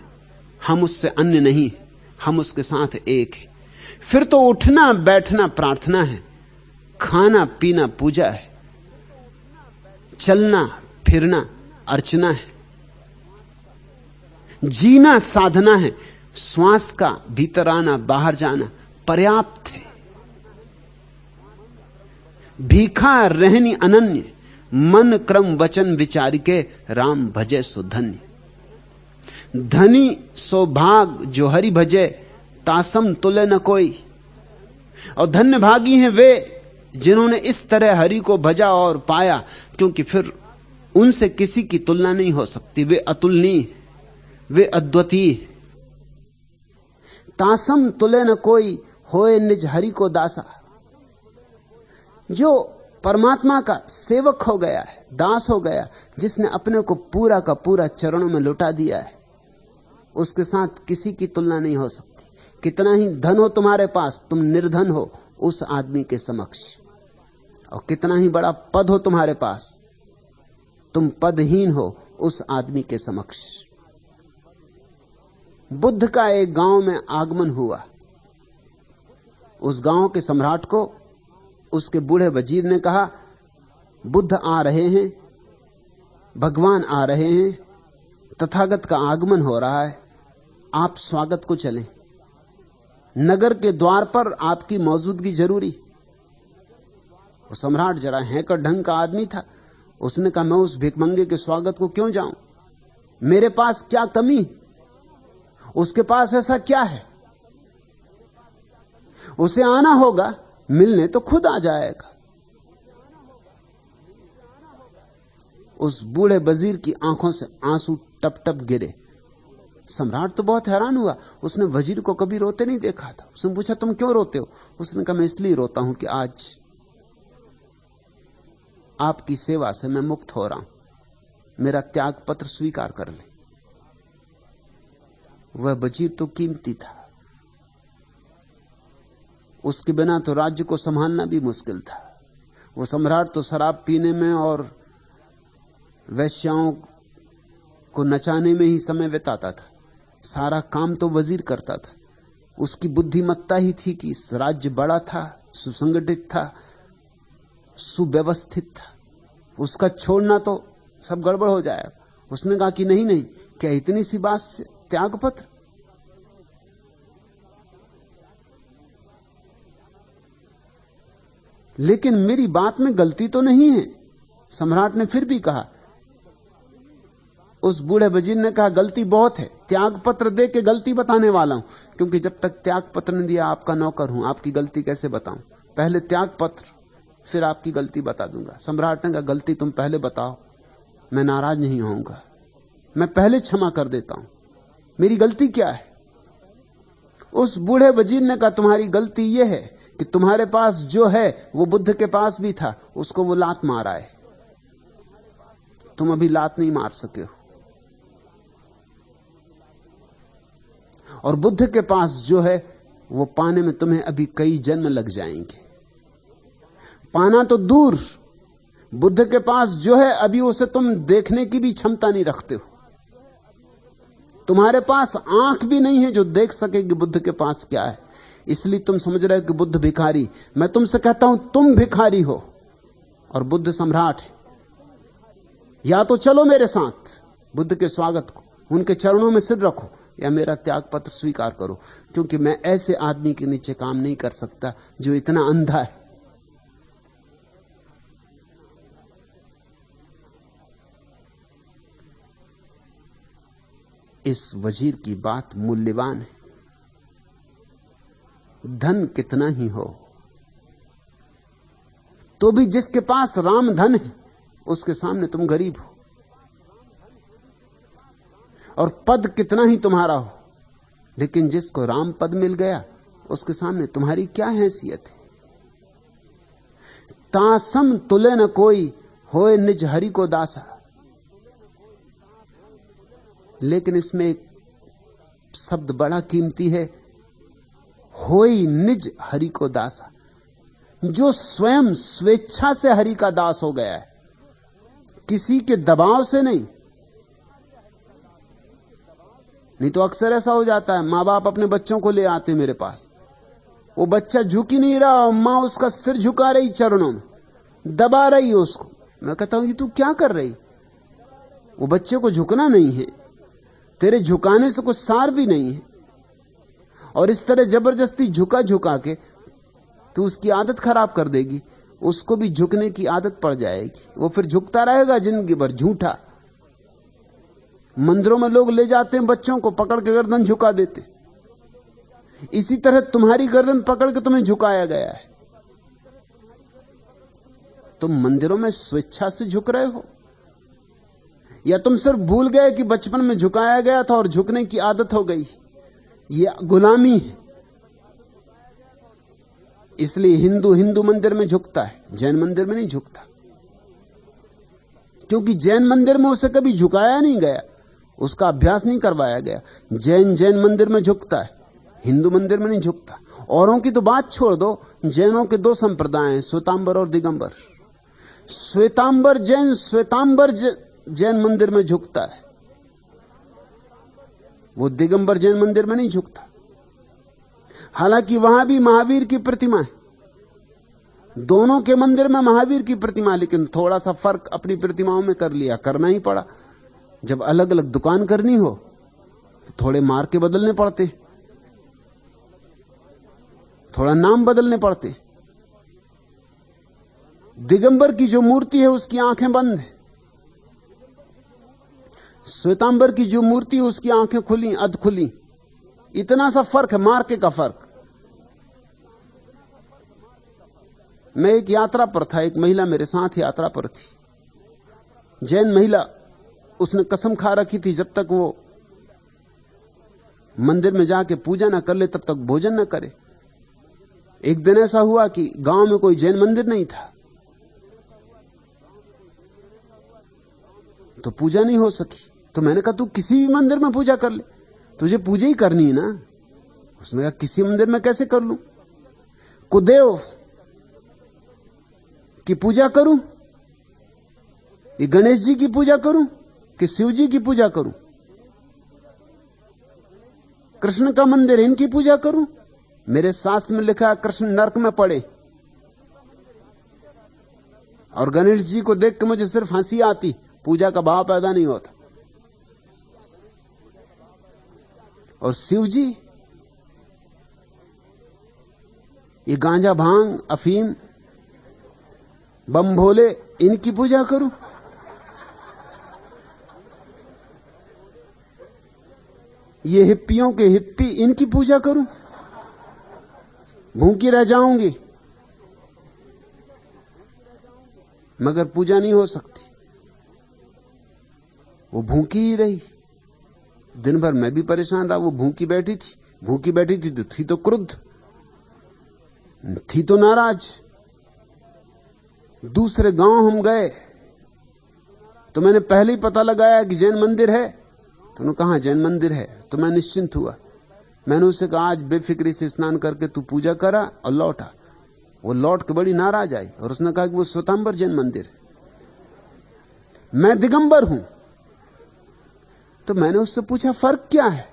हम उससे अन्य नहीं, हम उसके साथ एक है। फिर तो उठना बैठना प्रार्थना है, खाना पीना पूजा है, चलना फिरना अर्चना है, जीना साधना है, श्वास का भीतर आना बाहर जाना पर्याप्त है। भीखा रहनी अनन्य, मन क्रम वचन विचार के राम भजे सुधन्य। धनी सौभाग जो हरि भजे, तासम तुले न कोई। और धन्य भागी हैं वे जिन्होंने इस तरह हरि को भजा और पाया, क्योंकि फिर उनसे किसी की तुलना नहीं हो सकती, वे अतुलनीय, वे अद्वितीय। तासम तुले न कोई, होए निज हरि को दासा। जो परमात्मा का सेवक हो गया है, दास हो गया, जिसने अपने को पूरा का पूरा चरणों में लुटा दिया है, उसके साथ किसी की तुलना नहीं हो सकती। कितना ही धन हो तुम्हारे पास, तुम निर्धन हो उस आदमी के समक्ष, और कितना ही बड़ा पद हो तुम्हारे पास, तुम पदहीन हो उस आदमी के समक्ष। बुद्ध का एक गांव में आगमन हुआ। उस गांव के सम्राट को उसके बूढ़े वजीर ने कहा, बुद्ध आ रहे हैं, भगवान आ रहे हैं, तथागत का आगमन हो रहा है, आप स्वागत को चलें। नगर के द्वार पर आपकी मौजूदगी जरूरी। वो सम्राट जरा हैकर ढंग का आदमी था। उसने कहा, मैं उस भिखमंगे के स्वागत को क्यों जाऊं? मेरे पास क्या कमी? उसके पास ऐसा क्या है? उसे आना होगा, मिलने तो खुद आ जाएगा। उस बूढ़े वजीर की आंखों से आंसू टप टप गिरे। सम्राट तो बहुत हैरान हुआ। उसने वजीर को कभी रोते नहीं देखा था। उसने पूछा, तुम क्यों रोते हो? उसने कहा, मैं इसलिए रोता हूं कि आज आपकी सेवा से मैं मुक्त हो रहा हूं। मेरा त्याग पत्र स्वीकार कर ले। वह वजीर तो कीमती था। उसके बिना तो राज्य को संभालना भी मुश्किल था। वो सम्राट तो शराब पीने में और वैश्याओं को नचाने में ही समय बिताता था। सारा काम तो वजीर करता था। उसकी बुद्धिमत्ता ही थी कि इस राज्य बड़ा था, सुसंगठित था, सुव्यवस्थित था। उसका छोड़ना तो सब गड़बड़ हो जाएगा। उसने कहा कि नहीं नहीं, क्या इतनी सी बात से त्याग पत्र? लेकिन मेरी बात में गलती तो नहीं है। सम्राट ने फिर भी कहा। उस बूढ़े वजीर ने कहा, गलती बहुत है। त्याग पत्र दे के गलती बताने वाला हूं, क्योंकि जब तक त्याग पत्र नहीं दिया आपका नौकर हूं, आपकी गलती कैसे बताऊं? पहले त्याग पत्र, फिर आपकी गलती बता दूंगा। सम्राट ने कहा, गलती तुम पहले बताओ, मैं नाराज नहीं होऊंगा, मैं पहले क्षमा कर देता हूं। मेरी गलती क्या है? उस बूढ़े वजीर ने कहा, तुम्हारी गलती यह है कि तुम्हारे पास जो है वो बुद्ध के पास भी था, उसको वो लात मारा है। तुम अभी लात नहीं मार सके हो। और बुद्ध के पास जो है वो पाने में तुम्हें अभी कई जन्म लग जाएंगे। पाना तो दूर, बुद्ध के पास जो है अभी उसे तुम देखने की भी क्षमता नहीं रखते हो। तुम्हारे पास आंख भी नहीं है जो देख सके कि बुद्ध के पास क्या है। इसलिए तुम समझ रहे हो कि बुद्ध भिखारी। मैं तुमसे कहता हूं, तुम भिखारी हो और बुद्ध सम्राट है। या तो चलो मेरे साथ बुद्ध के स्वागत को, उनके चरणों में सिर रखो, या मेरा त्याग पत्र स्वीकार करो, क्योंकि मैं ऐसे आदमी के नीचे काम नहीं कर सकता जो इतना अंधा है। इस वजीर की बात मूल्यवान है। धन कितना ही हो तो भी जिसके पास राम धन है उसके सामने तुम गरीब हो। और पद कितना ही तुम्हारा हो, लेकिन जिसको राम पद मिल गया उसके सामने तुम्हारी क्या हैसियत है? तासम तुले न कोई होए निज हरि को दासा। लेकिन इसमें एक शब्द बड़ा कीमती है, होई निज हरि को दासा। जो स्वयं स्वेच्छा से हरि का दास हो गया है, किसी के दबाव से नहीं। नहीं तो अक्सर ऐसा हो जाता है, मां बाप अपने बच्चों को ले आते मेरे पास, वो बच्चा झुक ही नहीं रहा और मां उसका सिर झुका रही, चरणों में दबा रही है उसको। मैं कहता हूं, ये तू क्या कर रही? वो बच्चे को झुकना नहीं है, तेरे झुकाने से कुछ सार भी नहीं है। और इस तरह जबरदस्ती झुका झुका के तू उसकी आदत खराब कर देगी, उसको भी झुकने की आदत पड़ जाएगी। वो फिर झुकता रहेगा जिंदगी भर, झूठा। मंदिरों में लोग ले जाते हैं बच्चों को, पकड़ के गर्दन झुका देते। इसी तरह तुम्हारी गर्दन पकड़ के तुम्हें झुकाया गया है। तुम मंदिरों में स्वेच्छा से झुक रहे हो, या तुम सिर्फ भूल गए कि बचपन में झुकाया गया था और झुकने की आदत हो गई? यह गुलामी है। इसलिए हिंदू मंदिर में झुकता है, जैन मंदिर में नहीं झुकता, क्योंकि जैन मंदिर में उसे कभी झुकाया नहीं गया, उसका अभ्यास नहीं करवाया गया। जैन मंदिर में झुकता है, हिंदू मंदिर में नहीं झुकता। औरों की तो बात छोड़ दो, जैनों के 2 संप्रदाय हैं, श्वेतांबर और दिगंबर। श्वेतांबर जैन मंदिर में झुकता है, वो दिगंबर जैन मंदिर में नहीं झुकता। हालांकि वहां भी महावीर की प्रतिमा है, दोनों के मंदिर में महावीर की प्रतिमा, लेकिन थोड़ा सा फर्क अपनी प्रतिमाओं में कर लिया, करना ही पड़ा। जब अलग अलग दुकान करनी हो तो थोड़े मार के बदलने पड़ते। थोड़ा नाम बदलने पड़ते। दिगंबर की जो मूर्ति है उसकी आंखें बंद है, श्वेतांबर की जो मूर्ति है उसकी आंखें खुली, अध खुली। इतना सा फर्क है, मार्के का फर्क। मैं एक यात्रा पर था, एक महिला मेरे साथ यात्रा पर थी, जैन महिला। उसने कसम खा रखी थी जब तक वो मंदिर में जाके पूजा ना कर ले तब तक भोजन ना करे। एक दिन ऐसा हुआ कि गांव में कोई जैन मंदिर नहीं था, तो पूजा नहीं हो सकी। तो मैंने कहा तू किसी भी मंदिर में पूजा कर ले, तुझे पूजा ही करनी है ना। उसने कहा किसी मंदिर में कैसे कर लूं? कुदेव की पूजा करूं, ये गणेश जी की पूजा करूं कि शिव जी की पूजा करूं? कृष्ण का मंदिर, इनकी पूजा करूं? मेरे शास्त्र में लिखा है कृष्ण नरक में पड़े। और गणेश जी को देख के मुझे सिर्फ हंसी आती, पूजा का भाव पैदा नहीं होता। और शिव जी, ये गांजा भांग अफीम बम भोले, इनकी पूजा करूं? ये हिप्पियों के हिप्पी, इनकी पूजा करूं? भूखी रह जाऊंगी। मगर पूजा नहीं हो सकती। वो भूखी ही रही। दिन भर मैं भी परेशान रहा। वो भूखी बैठी थी, भूखी बैठी थी तो थी तो क्रुद्ध, थी तो नाराज। दूसरे गांव हम गए तो मैंने पहले ही पता लगाया कि जैन मंदिर है। तो उन्होंने कहा जैन मंदिर है, तो मैं निश्चिंत हुआ। मैंने उससे कहा आज बेफिक्री से स्नान करके तू पूजा करा और लौटा। वो लौट के बड़ी नाराज आई और उसने कहा कि वो श्वेतांबर जैन मंदिर है, मैं दिगंबर हूं। तो मैंने उससे पूछा फर्क क्या है?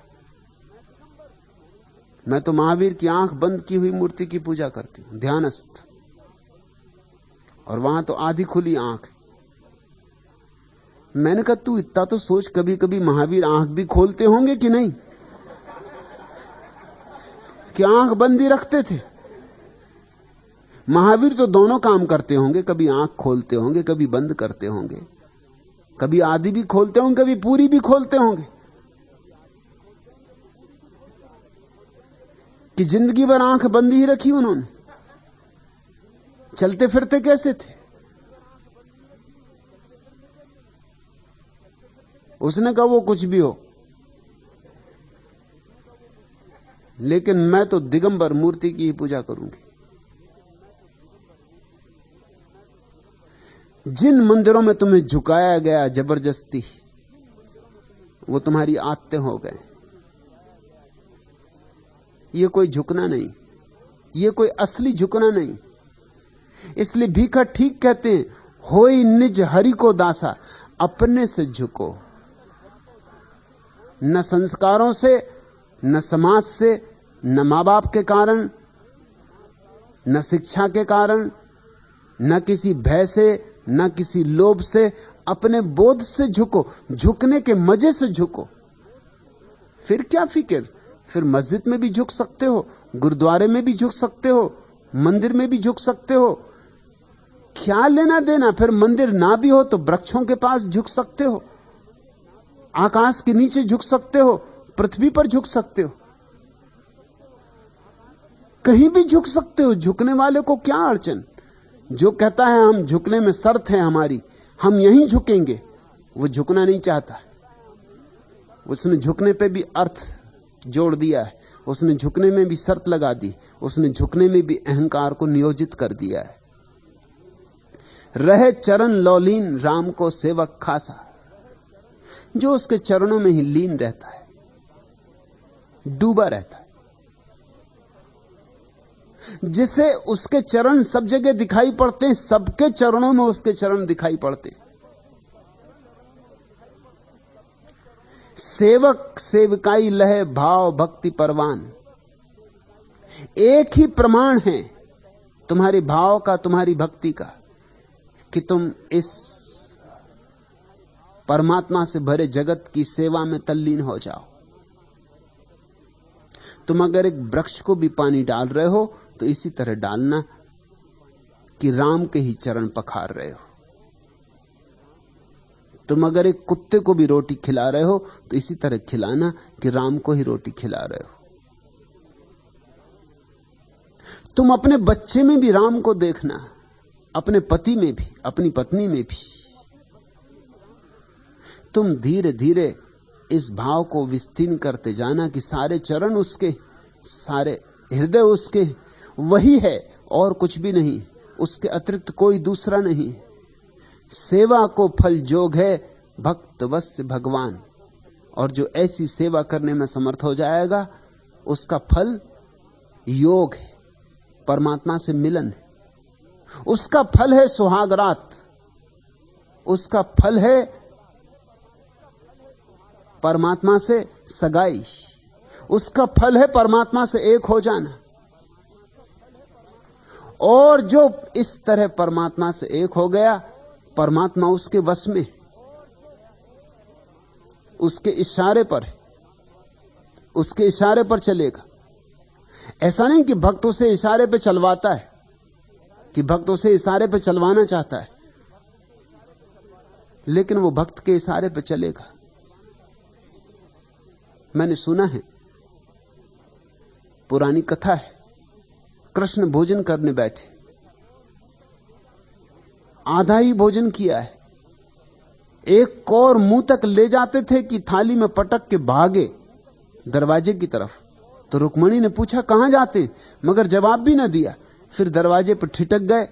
मैं तो महावीर की आंख बंद की हुई मूर्ति की पूजा करती हूं, ध्यानस्थ, और वहां तो आधी खुली आंख। मैंने कहा तू इतना तो सोच, कभी कभी महावीर आंख भी खोलते होंगे कि नहीं, कि आंख बंद ही रखते थे? महावीर तो दोनों काम करते होंगे, कभी आंख खोलते होंगे, कभी बंद करते होंगे, कभी आधी भी खोलते होंगे, कभी पूरी भी खोलते होंगे। कि जिंदगी भर आंख बंद ही रखी उन्होंने? चलते फिरते कैसे थे? उसने कहा वो कुछ भी हो, लेकिन मैं तो दिगंबर मूर्ति की ही पूजा करूंगी। जिन मंदिरों में तुम्हें झुकाया गया जबरदस्ती, वो तुम्हारी आदतें हो गए। ये कोई झुकना नहीं, ये कोई असली झुकना नहीं। इसलिए भीखा ठीक कहते हैं, होई निज हरि को दासा, अपने से झुको। न संस्कारों से, न समाज से, न मां बाप के कारण, न शिक्षा के कारण, न किसी भय से, न किसी लोभ से, अपने बोध से झुको। झुकने के मजे से झुको। फिर क्या फिक्र? फिर मस्जिद में भी झुक सकते हो, गुरुद्वारे में भी झुक सकते हो, मंदिर में भी झुक सकते हो। क्या लेना देना? फिर मंदिर ना भी हो तो वृक्षों के पास झुक सकते हो, आकाश के नीचे झुक सकते हो, पृथ्वी पर झुक सकते हो, कहीं भी झुक सकते हो। झुकने वाले को क्या अड़चन? जो कहता है हम झुकने में शर्त है हमारी, हम यहीं झुकेंगे, वो झुकना नहीं चाहता। उसने झुकने पे भी अर्थ जोड़ दिया है, उसने झुकने में भी शर्त लगा दी, उसने झुकने में भी अहंकार को नियोजित कर दिया है। रहे चरण लौलीन राम को सेवक खासा, जो उसके चरणों में ही लीन रहता है, डूबा रहता है, जिसे उसके चरण सब जगह दिखाई पड़ते हैं, सबके चरणों में उसके चरण दिखाई पड़ते हैं। सेवक सेवकाई लहे भाव भक्ति परवान, एक ही प्रमाण है तुम्हारे भाव का, तुम्हारी भक्ति का, कि तुम इस परमात्मा से भरे जगत की सेवा में तल्लीन हो जाओ। तुम अगर एक वृक्ष को भी पानी डाल रहे हो तो इसी तरह डालना कि राम के ही चरण पखार रहे हो। तुम अगर एक कुत्ते को भी रोटी खिला रहे हो तो इसी तरह खिलाना कि राम को ही रोटी खिला रहे हो। तुम अपने बच्चे में भी राम को देखना, अपने पति में भी, अपनी पत्नी में भी। तुम धीरे धीरे इस भाव को विस्तीर्ण करते जाना कि सारे चरण उसके, सारे हृदय उसके, वही है और कुछ भी नहीं, उसके अतिरिक्त कोई दूसरा नहीं। सेवा को फल जोग है भक्त वत्स्य भगवान। और जो ऐसी सेवा करने में समर्थ हो जाएगा उसका फल योग है, परमात्मा से मिलन है। उसका फल है सुहागरात, उसका फल है परमात्मा से सगाई, उसका फल है परमात्मा से एक हो जाना। और जो इस तरह परमात्मा से एक हो गया, परमात्मा उसके वश में, उसके इशारे पर है, उसके इशारे पर चलेगा। ऐसा नहीं कि भक्त उसे इशारे पे चलवाता है, कि भक्त उसे इशारे पे चलवाना चाहता है, लेकिन वो भक्त के इशारे पे चलेगा। मैंने सुना है, पुरानी कथा है, कृष्ण भोजन करने बैठे, आधा ही भोजन किया है, एक कौर मुंह तक ले जाते थे कि थाली में पटक के भागे दरवाजे की तरफ। तो रुक्मणी ने पूछा कहां जाते, मगर जवाब भी न दिया। फिर दरवाजे पर ठिठक गए,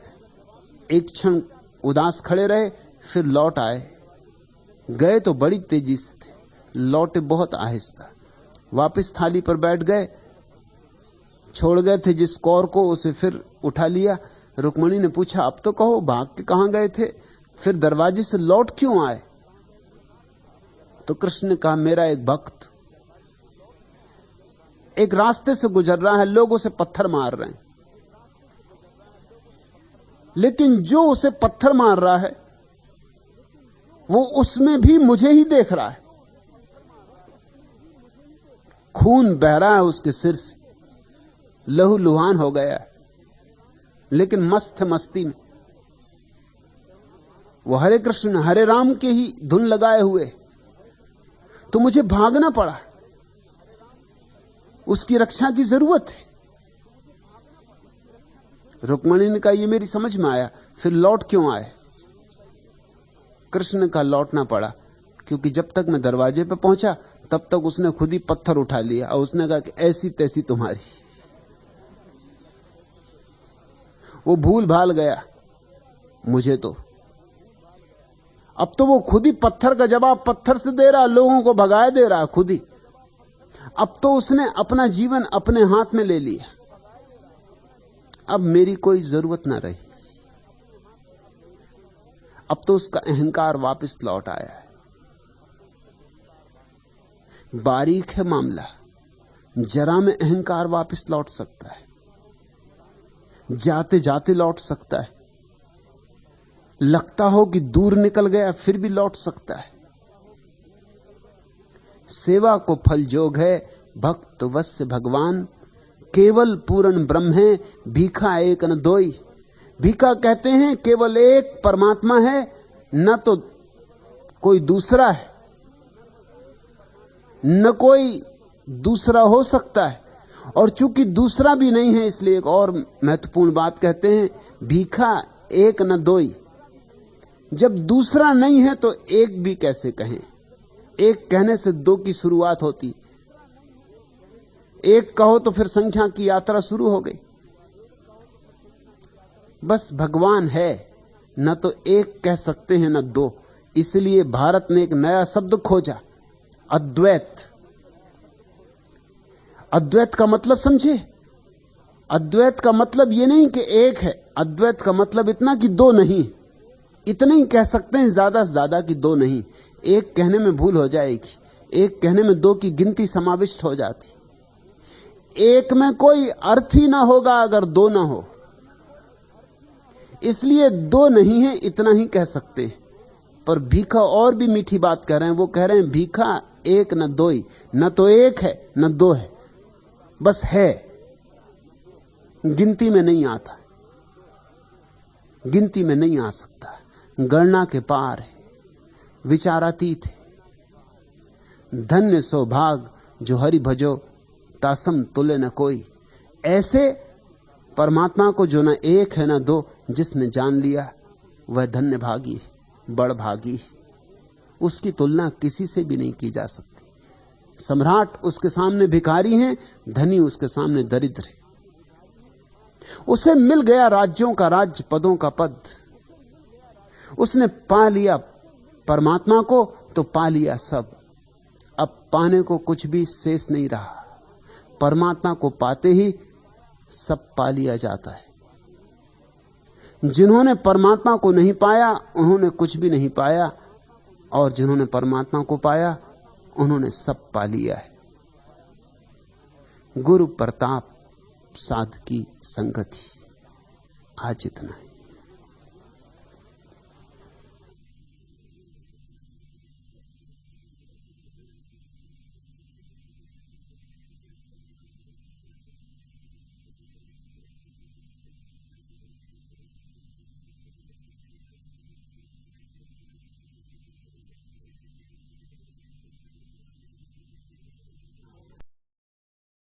एक क्षण उदास खड़े रहे, फिर लौट आए। गए तो बड़ी तेजी से थे, लौटे बहुत आहिस्ता। वापस थाली पर बैठ गए, छोड़ गए थे जिस कौर को, उसे फिर उठा लिया। रुक्मणी ने पूछा अब तो कहो, भाग के कहां गए थे, फिर दरवाजे से लौट क्यों आए? तो कृष्ण ने कहा मेरा एक भक्त एक रास्ते से गुजर रहा है, लोग उसे पत्थर मार रहे हैं, लेकिन जो उसे पत्थर मार रहा है वो उसमें भी मुझे ही देख रहा है। खून बह रहा है उसके सिर से, लहू लुहान हो गया है, लेकिन मस्त है मस्ती में। वो हरे कृष्ण हरे राम के ही धुन लगाए हुए। तो मुझे भागना पड़ा, उसकी रक्षा की जरूरत है। रुक्मणी ने कहा ये मेरी समझ में आया, फिर लौट क्यों आए? कृष्ण का लौटना पड़ा क्योंकि जब तक मैं दरवाजे पे पहुंचा तब तक उसने खुद ही पत्थर उठा लिया और उसने कहा कि ऐसी तैसी तुम्हारी। वो भूल भाल गया मुझे तो। अब तो वो खुद ही पत्थर का जवाब पत्थर से दे रहा, लोगों को भगाए दे रहा खुद ही। अब तो उसने अपना जीवन अपने हाथ में ले लिया, अब मेरी कोई जरूरत ना रही। अब तो उसका अहंकार वापस लौट आया है। बारीक है मामला, जरा में अहंकार वापस लौट सकता है, जाते जाते लौट सकता है, लगता हो कि दूर निकल गया फिर भी लौट सकता है। सेवा को फल जोग है भक्त वत्स्य भगवान, केवल पूर्ण ब्रह्म है भीखा एक न दोई। भीखा कहते हैं केवल एक परमात्मा है, न तो कोई दूसरा है, न कोई दूसरा हो सकता है। और चूंकि दूसरा भी नहीं है इसलिए एक और महत्वपूर्ण बात कहते हैं, भीखा एक न दोई। जब दूसरा नहीं है तो एक भी कैसे कहें? एक कहने से दो की शुरुआत होती, एक कहो तो फिर संख्या की यात्रा शुरू हो गई। बस भगवान है, न तो एक कह सकते हैं न दो। इसलिए भारत ने एक नया शब्द खोजा, अद्वैत। अद्वैत का मतलब समझे? अद्वैत का मतलब यह नहीं कि एक है, अद्वैत का मतलब इतना कि दो नहीं। इतना ही कह सकते हैं ज्यादा से ज्यादा कि दो नहीं। एक कहने में भूल हो जाएगी, एक कहने में दो की गिनती समाविष्ट हो जाती। एक में कोई अर्थ ही ना होगा अगर दो ना हो, इसलिए दो नहीं है इतना ही कह सकते हैं। पर भीखा और भी मीठी बात कह रहे हैं, वो कह रहे हैं भीखा एक न दोई, न तो एक है न दो है, बस है। गिनती में नहीं आता, गिनती में नहीं आ सकता, गणना के पार है, विचारातीत है। धन्य सौभाग जो हरि भजो तासम तुल्य न कोई। ऐसे परमात्मा को जो न एक है न दो, जिसने जान लिया वह धन्य भागी है, बड़ भागी है। उसकी तुलना किसी से भी नहीं की जा सकती। सम्राट उसके सामने भिखारी हैं, धनी उसके सामने दरिद्र है। उसे मिल गया राज्यों का राज्य, पदों का पद। उसने पा लिया परमात्मा को तो पा लिया सब। अब पाने को कुछ भी शेष नहीं रहा। परमात्मा को पाते ही सब पा लिया जाता है। जिन्होंने परमात्मा को नहीं पाया उन्होंने कुछ भी नहीं पाया, और जिन्होंने परमात्मा को पाया उन्होंने सब पा लिया है। गुरु प्रताप साध की संगति। आज इतना है।